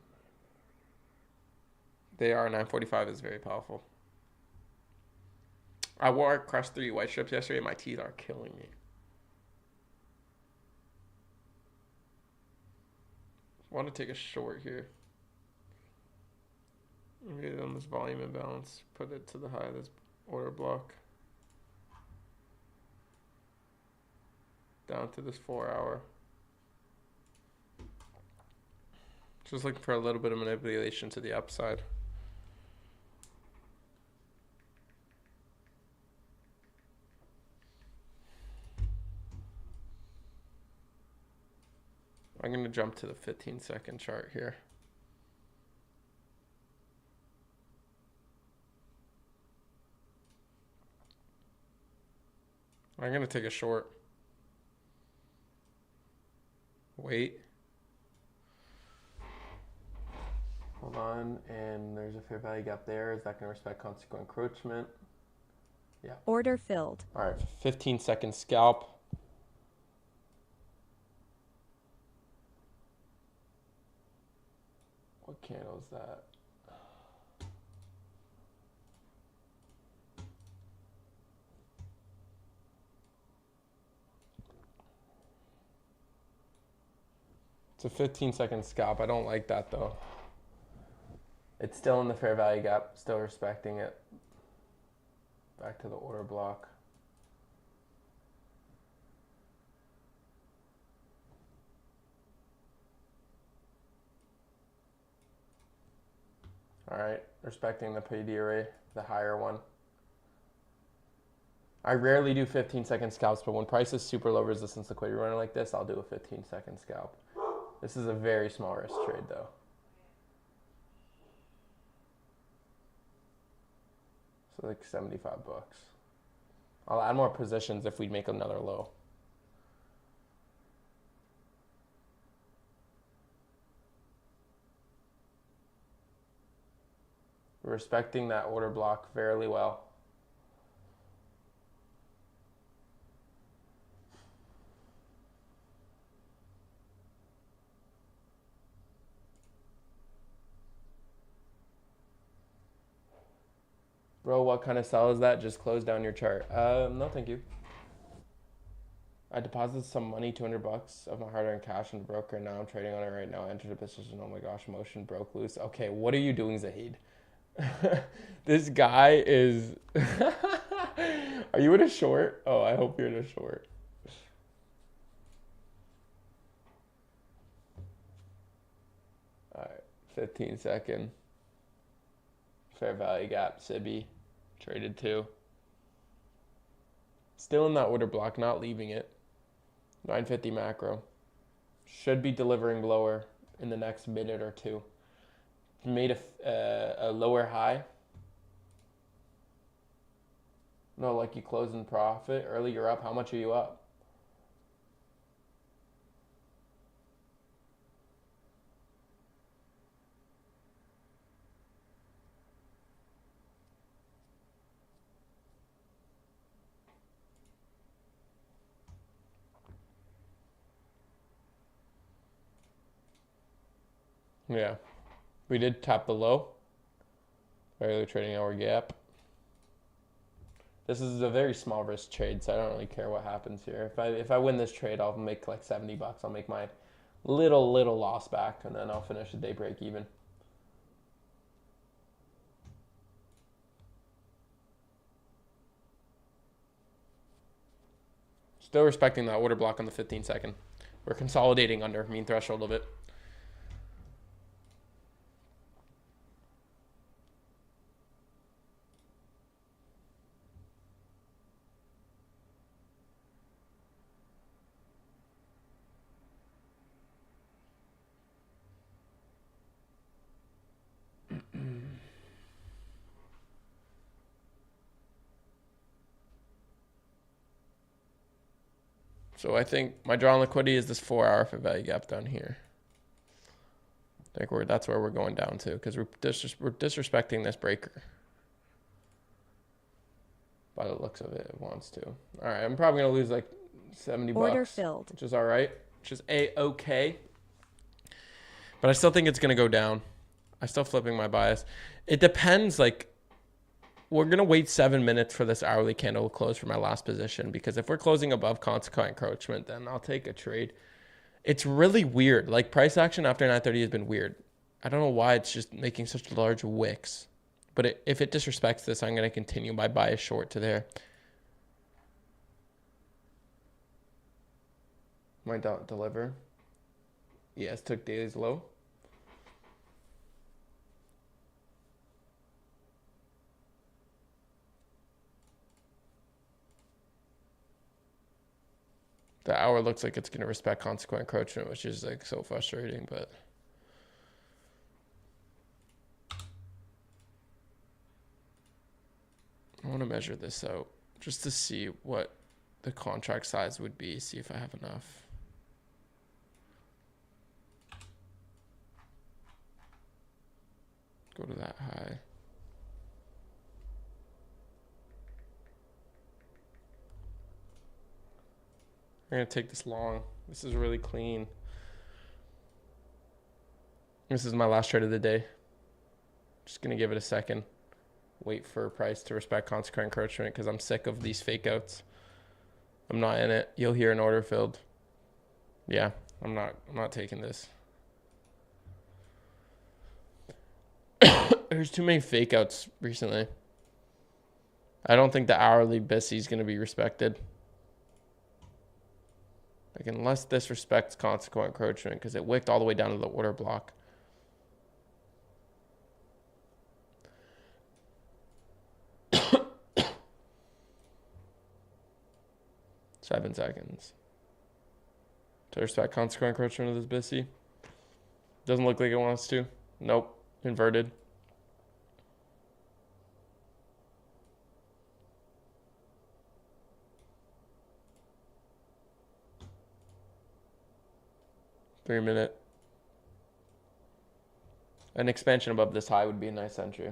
They are 9:45 is very powerful. I wore Crest 3 white strips yesterday. My teeth are killing me. I want to take a short here. Get on this volume imbalance. Put it to the high of this order block. Down to this 4-hour. Just looking for a little bit of manipulation to the upside. I'm going to jump to the 15-second chart here. I'm going to take a short. Wait. Hold on, and there's a fair value gap there. Is that going to respect consequent encroachment? Yeah. Order filled. All right, 15-second scalp. What candle is that? It's a 15-second scalp. I don't like that though. It's still in the fair value gap, still respecting it. Back to the order block. All right, respecting the PD array, the higher one. I rarely do 15-second scalps, but when price is super low resistance liquidity running like this, I'll do a 15-second scalp. This is a very small risk trade though. So like 75 bucks. I'll add more positions if we make another low. Respecting that order block fairly well. Bro, what kind of sell is that? Just close down your chart. No, thank you. I deposited some money, 200 bucks of my hard-earned cash in the broker, and now I'm trading on it right now. I entered a position. Oh my gosh, motion broke loose. Okay, what are you doing, Zahid? This guy is... Are you in a short? Oh, I hope you're in a short. All right, 15-second. Fair value gap, Sibby. Traded 2. Still in that order block, not leaving it. 950 macro. Should be delivering lower in the next minute or two. Made a lower high. No, like you closed in profit. Early you're up. How much are you up? Yeah. We did tap the low. Regular trading hour gap. This is a very small risk trade, so I don't really care what happens here. If I win this trade, I'll make like 70 bucks. I'll make my little loss back, and then I'll finish the day break even. Still respecting that order block on the 15-second. We're consolidating under mean threshold of it. So I think my draw on liquidity is this 4-hour fair value gap down here. I think that's where we're going down to because we're disrespecting this breaker. By the looks of it, it wants to. All right, I'm probably gonna lose like 70 Order bucks, filled. which is all right, which is a-okay. But I still think it's gonna go down. I'm still flipping my bias. It depends. Like, we're gonna wait 7 minutes for this hourly candle to close for my last position because if we're closing above consequent encroachment, then I'll take a trade. It's really weird. Like, price action after 9:30 has been weird. I don't know why it's just making such large wicks. But if it disrespects this, I'm going to continue my bias short to there. Might not deliver. Yes, took daily's low. The hour looks like it's going to respect consequent encroachment, which is like so frustrating, but... I want to measure this out just to see what the contract size would be, see if I have enough. Go to that high. I'm going to take this long. This is really clean. This is my last trade of the day. Just going to give it a second. Wait for price to respect consequent encroachment because I'm sick of these fake outs. I'm not in it. You'll hear an order filled. Yeah, I'm not taking this. There's too many fake outs recently. I don't think the hourly BISI is going to be respected. Like, unless this respects consequent encroachment because it wicked all the way down to the order block. 7 seconds. To respect consequent encroachment of this BISI. Doesn't look like it wants to. Nope. Inverted. Three-minute. An expansion above this high would be a nice entry.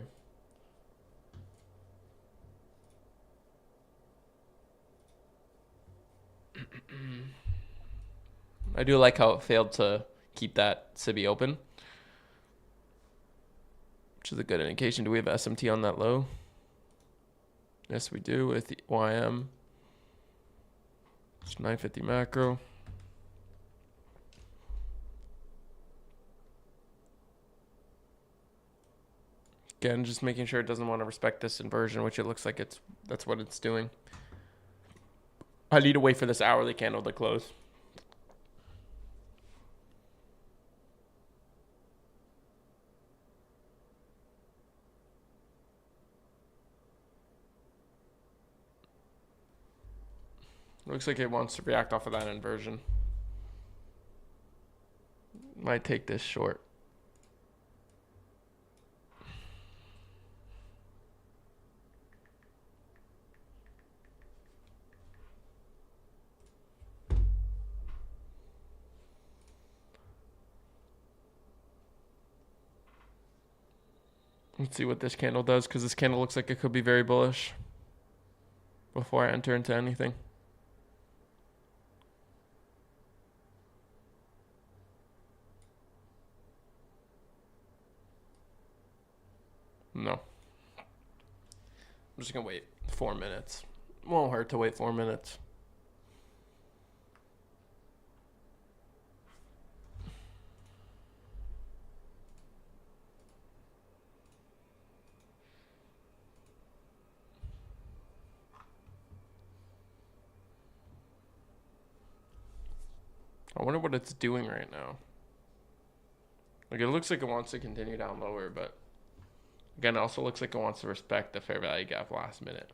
I do like how it failed to keep that SIBI open, which is a good indication. Do we have SMT on that low? Yes, we do with the YM. It's 950 macro. Again, just making sure it doesn't want to respect this inversion, which it looks like that's what it's doing. I need to wait for this hourly candle to close. Looks like it wants to react off of that inversion. Might take this short. Let's see what this candle does, because this candle looks like it could be very bullish before I enter into anything. No. I'm just going to wait 4 minutes. Won't hurt to wait 4 minutes. I wonder what it's doing right now. Like, it looks like it wants to continue down lower, but again, it also looks like it wants to respect the fair value gap last minute.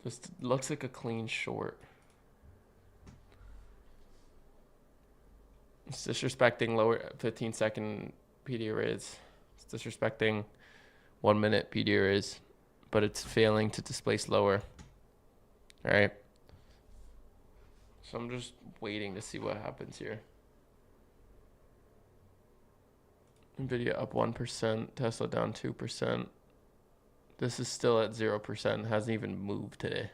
Just looks like a clean short. It's disrespecting lower 15-second PD arrays. It's disrespecting 1 minute PD arrays, but it's failing to displace lower. All right. So I'm just waiting to see what happens here. Nvidia up 1%, Tesla down 2%. This is still at 0%, hasn't even moved today.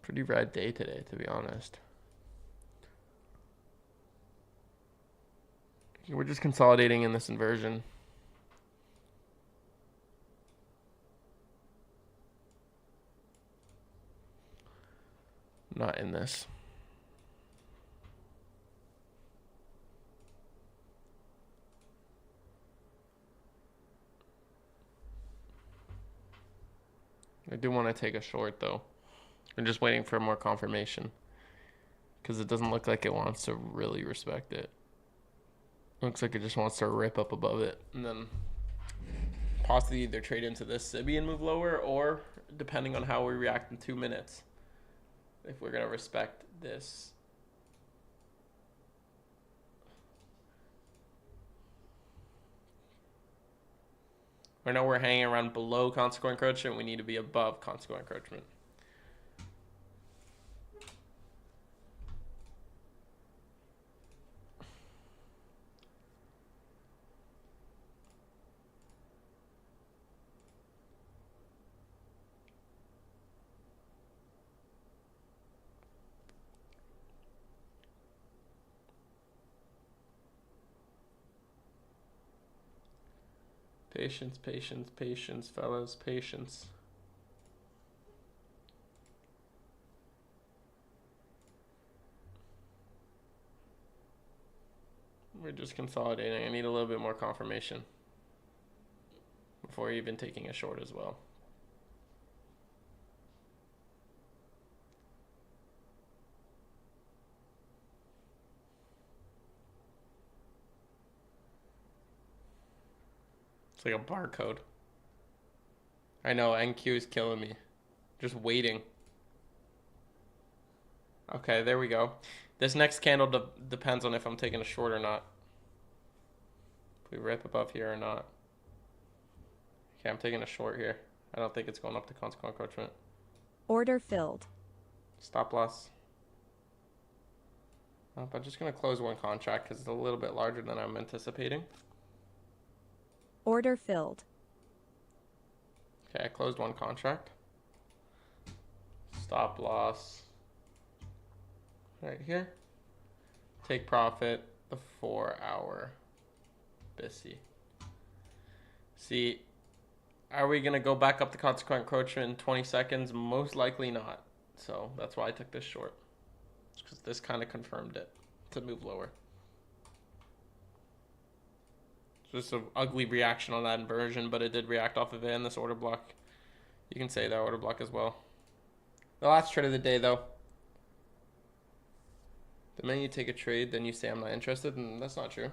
Pretty rad day today, to be honest. We're just consolidating in this inversion. Not in this. I do want to take a short though. I'm just waiting for more confirmation because it doesn't look like it wants to really respect it. Looks like it just wants to rip up above it and then possibly either trade into this Sibi and move lower, or depending on how we react in 2 minutes, if we're gonna respect this. Right now we're hanging around below consequent encroachment. We need to be above consequent encroachment. Patience, patience, patience, fellas, patience. We're just consolidating. I need a little bit more confirmation before even taking a short as well. It's like a barcode. I know, NQ is killing me. Just waiting. Okay, there we go. This next candle depends on if I'm taking a short or not. If we rip above here or not. Okay, I'm taking a short here. I don't think it's going up to consequent encroachment. Order filled. Stop loss. Oh, I'm just going to close one contract because it's a little bit larger than I'm anticipating. Order filled. Okay, I closed one contract. Stop loss. Right here. Take profit, the 4 hour BISI. See, are we going to go back up to consequent encroachment in 20 seconds? Most likely not. So that's why I took this short. Because this kind of confirmed it to move lower. Just an ugly reaction on that inversion, but it did react off of it in this order block. You can say that order block as well. The last trade of the day, though. The minute you take a trade, then you say I'm not interested, and that's not true.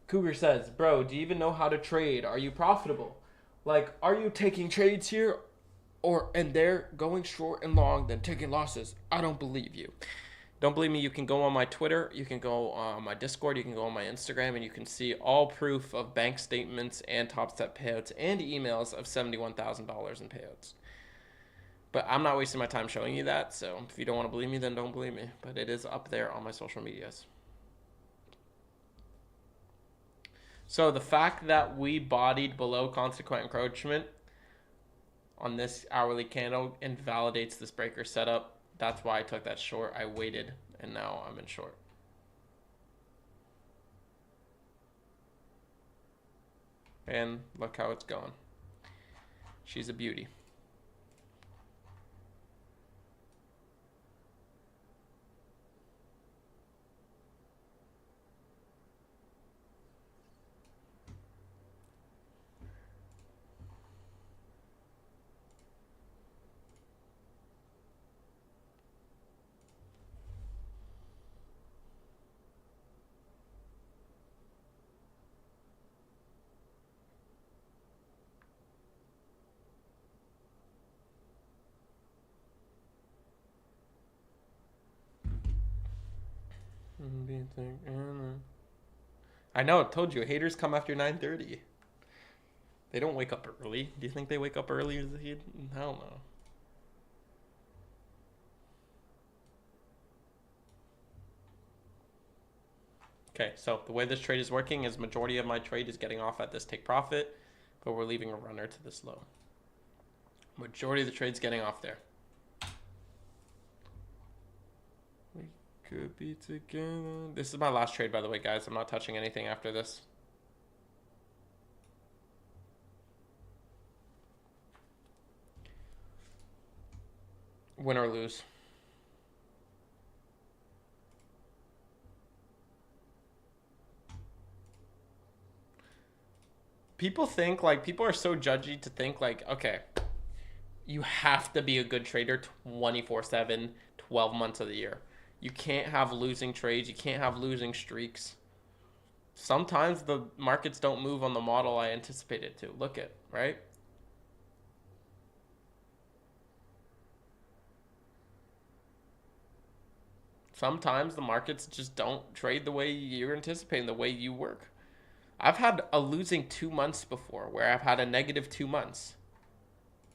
Cougar says, bro, do you even know how to trade? Are you profitable? Like, are you taking trades here and they're going short and long, then taking losses? I don't believe you. Don't believe me? You can go on my Twitter, you can go on my Discord, you can go on my Instagram, and you can see all proof of bank statements and top step payouts and emails of $71,000 in payouts. But I'm not wasting my time showing you that, so if you don't want to believe me, then don't believe me. But it is up there on my social medias. So the fact that we bodied below consequent encroachment on this hourly candle invalidates this breaker setup. That's why I took that short. I waited, and now I'm in short. And look how it's going. She's a beauty. I know, I told you, haters come after 9:30. They don't wake up early. Do you think they wake up early? Hell no. Okay, so the way this trade is working is majority of my trade is getting off at this take profit, but we're leaving a runner to this low. Majority of the trade's getting off there. We could be together. This is my last trade, by the way, guys. I'm not touching anything after this. Win or lose. People think, like, people are so judgy to think, like, okay, you have to be a good trader 24/7, 12 months of the year. You can't have losing trades. You can't have losing streaks. Sometimes the markets don't move on the model I anticipated to. Look at, right? Sometimes the markets just don't trade the way you're anticipating, the way you work. I've had a losing 2 months before where I've had a negative 2 months.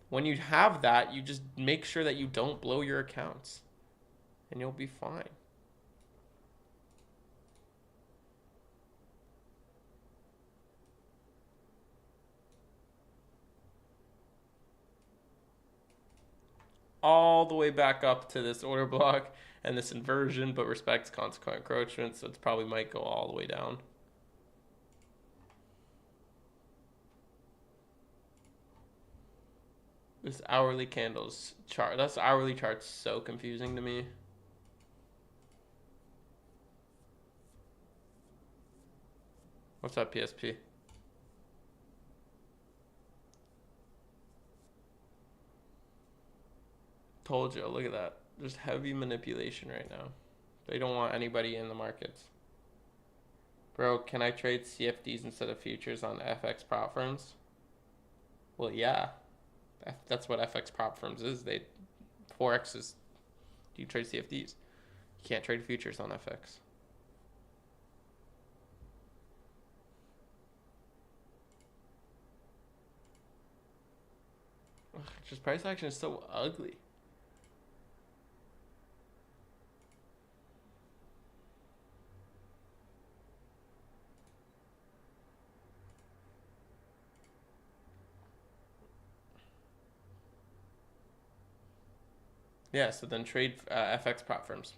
When you have that, you just make sure that you don't blow your accounts and you'll be fine. All the way back up to this order block and this inversion, but respects consequent encroachment, so it probably might go all the way down. This hourly candles chart, that's hourly chart's so confusing to me. What's up, PSP? Told you, look at that. There's heavy manipulation right now. They don't want anybody in the markets. Bro, can I trade CFDs instead of futures on FX prop firms? Well, yeah. That's what FX prop firms is. Forex is, you trade CFDs. You can't trade futures on FX. Ugh, just price action is so ugly. Yeah, so then trade FX prop firms.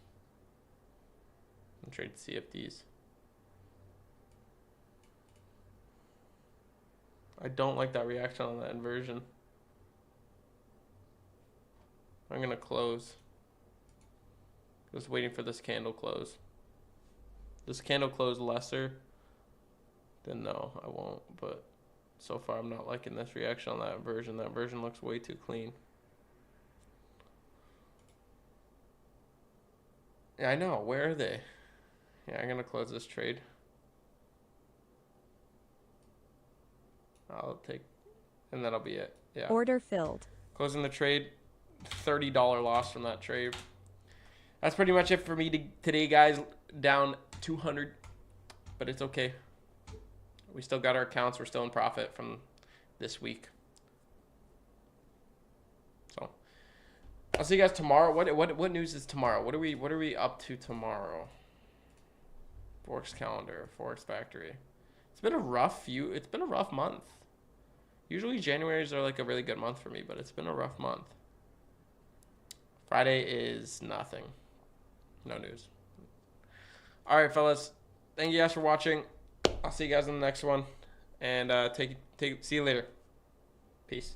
And trade CFDs. I don't like that reaction on that inversion. I'm going to close. Just waiting for this candle close. This candle close lesser, then no, I won't. But so far I'm not liking this reaction on that inversion. That inversion looks way too clean. Yeah, I know. Where are they? Yeah, I'm going to close this trade. I'll take, and that'll be it. Yeah. Order filled. Closing the trade. $30 loss from that trade. That's pretty much it for me today, guys. Down 200, but it's okay. We still got our accounts. We're still in profit from this week. So I'll see you guys tomorrow. What news is tomorrow? What are we up to tomorrow? Forex calendar, Forex factory. It's been a rough month. Usually Januaries are like a really good month for me, but it's been a rough month. Friday is nothing. No news. All right, fellas. Thank you guys for watching. I'll see you guys in the next one. And see you later. Peace.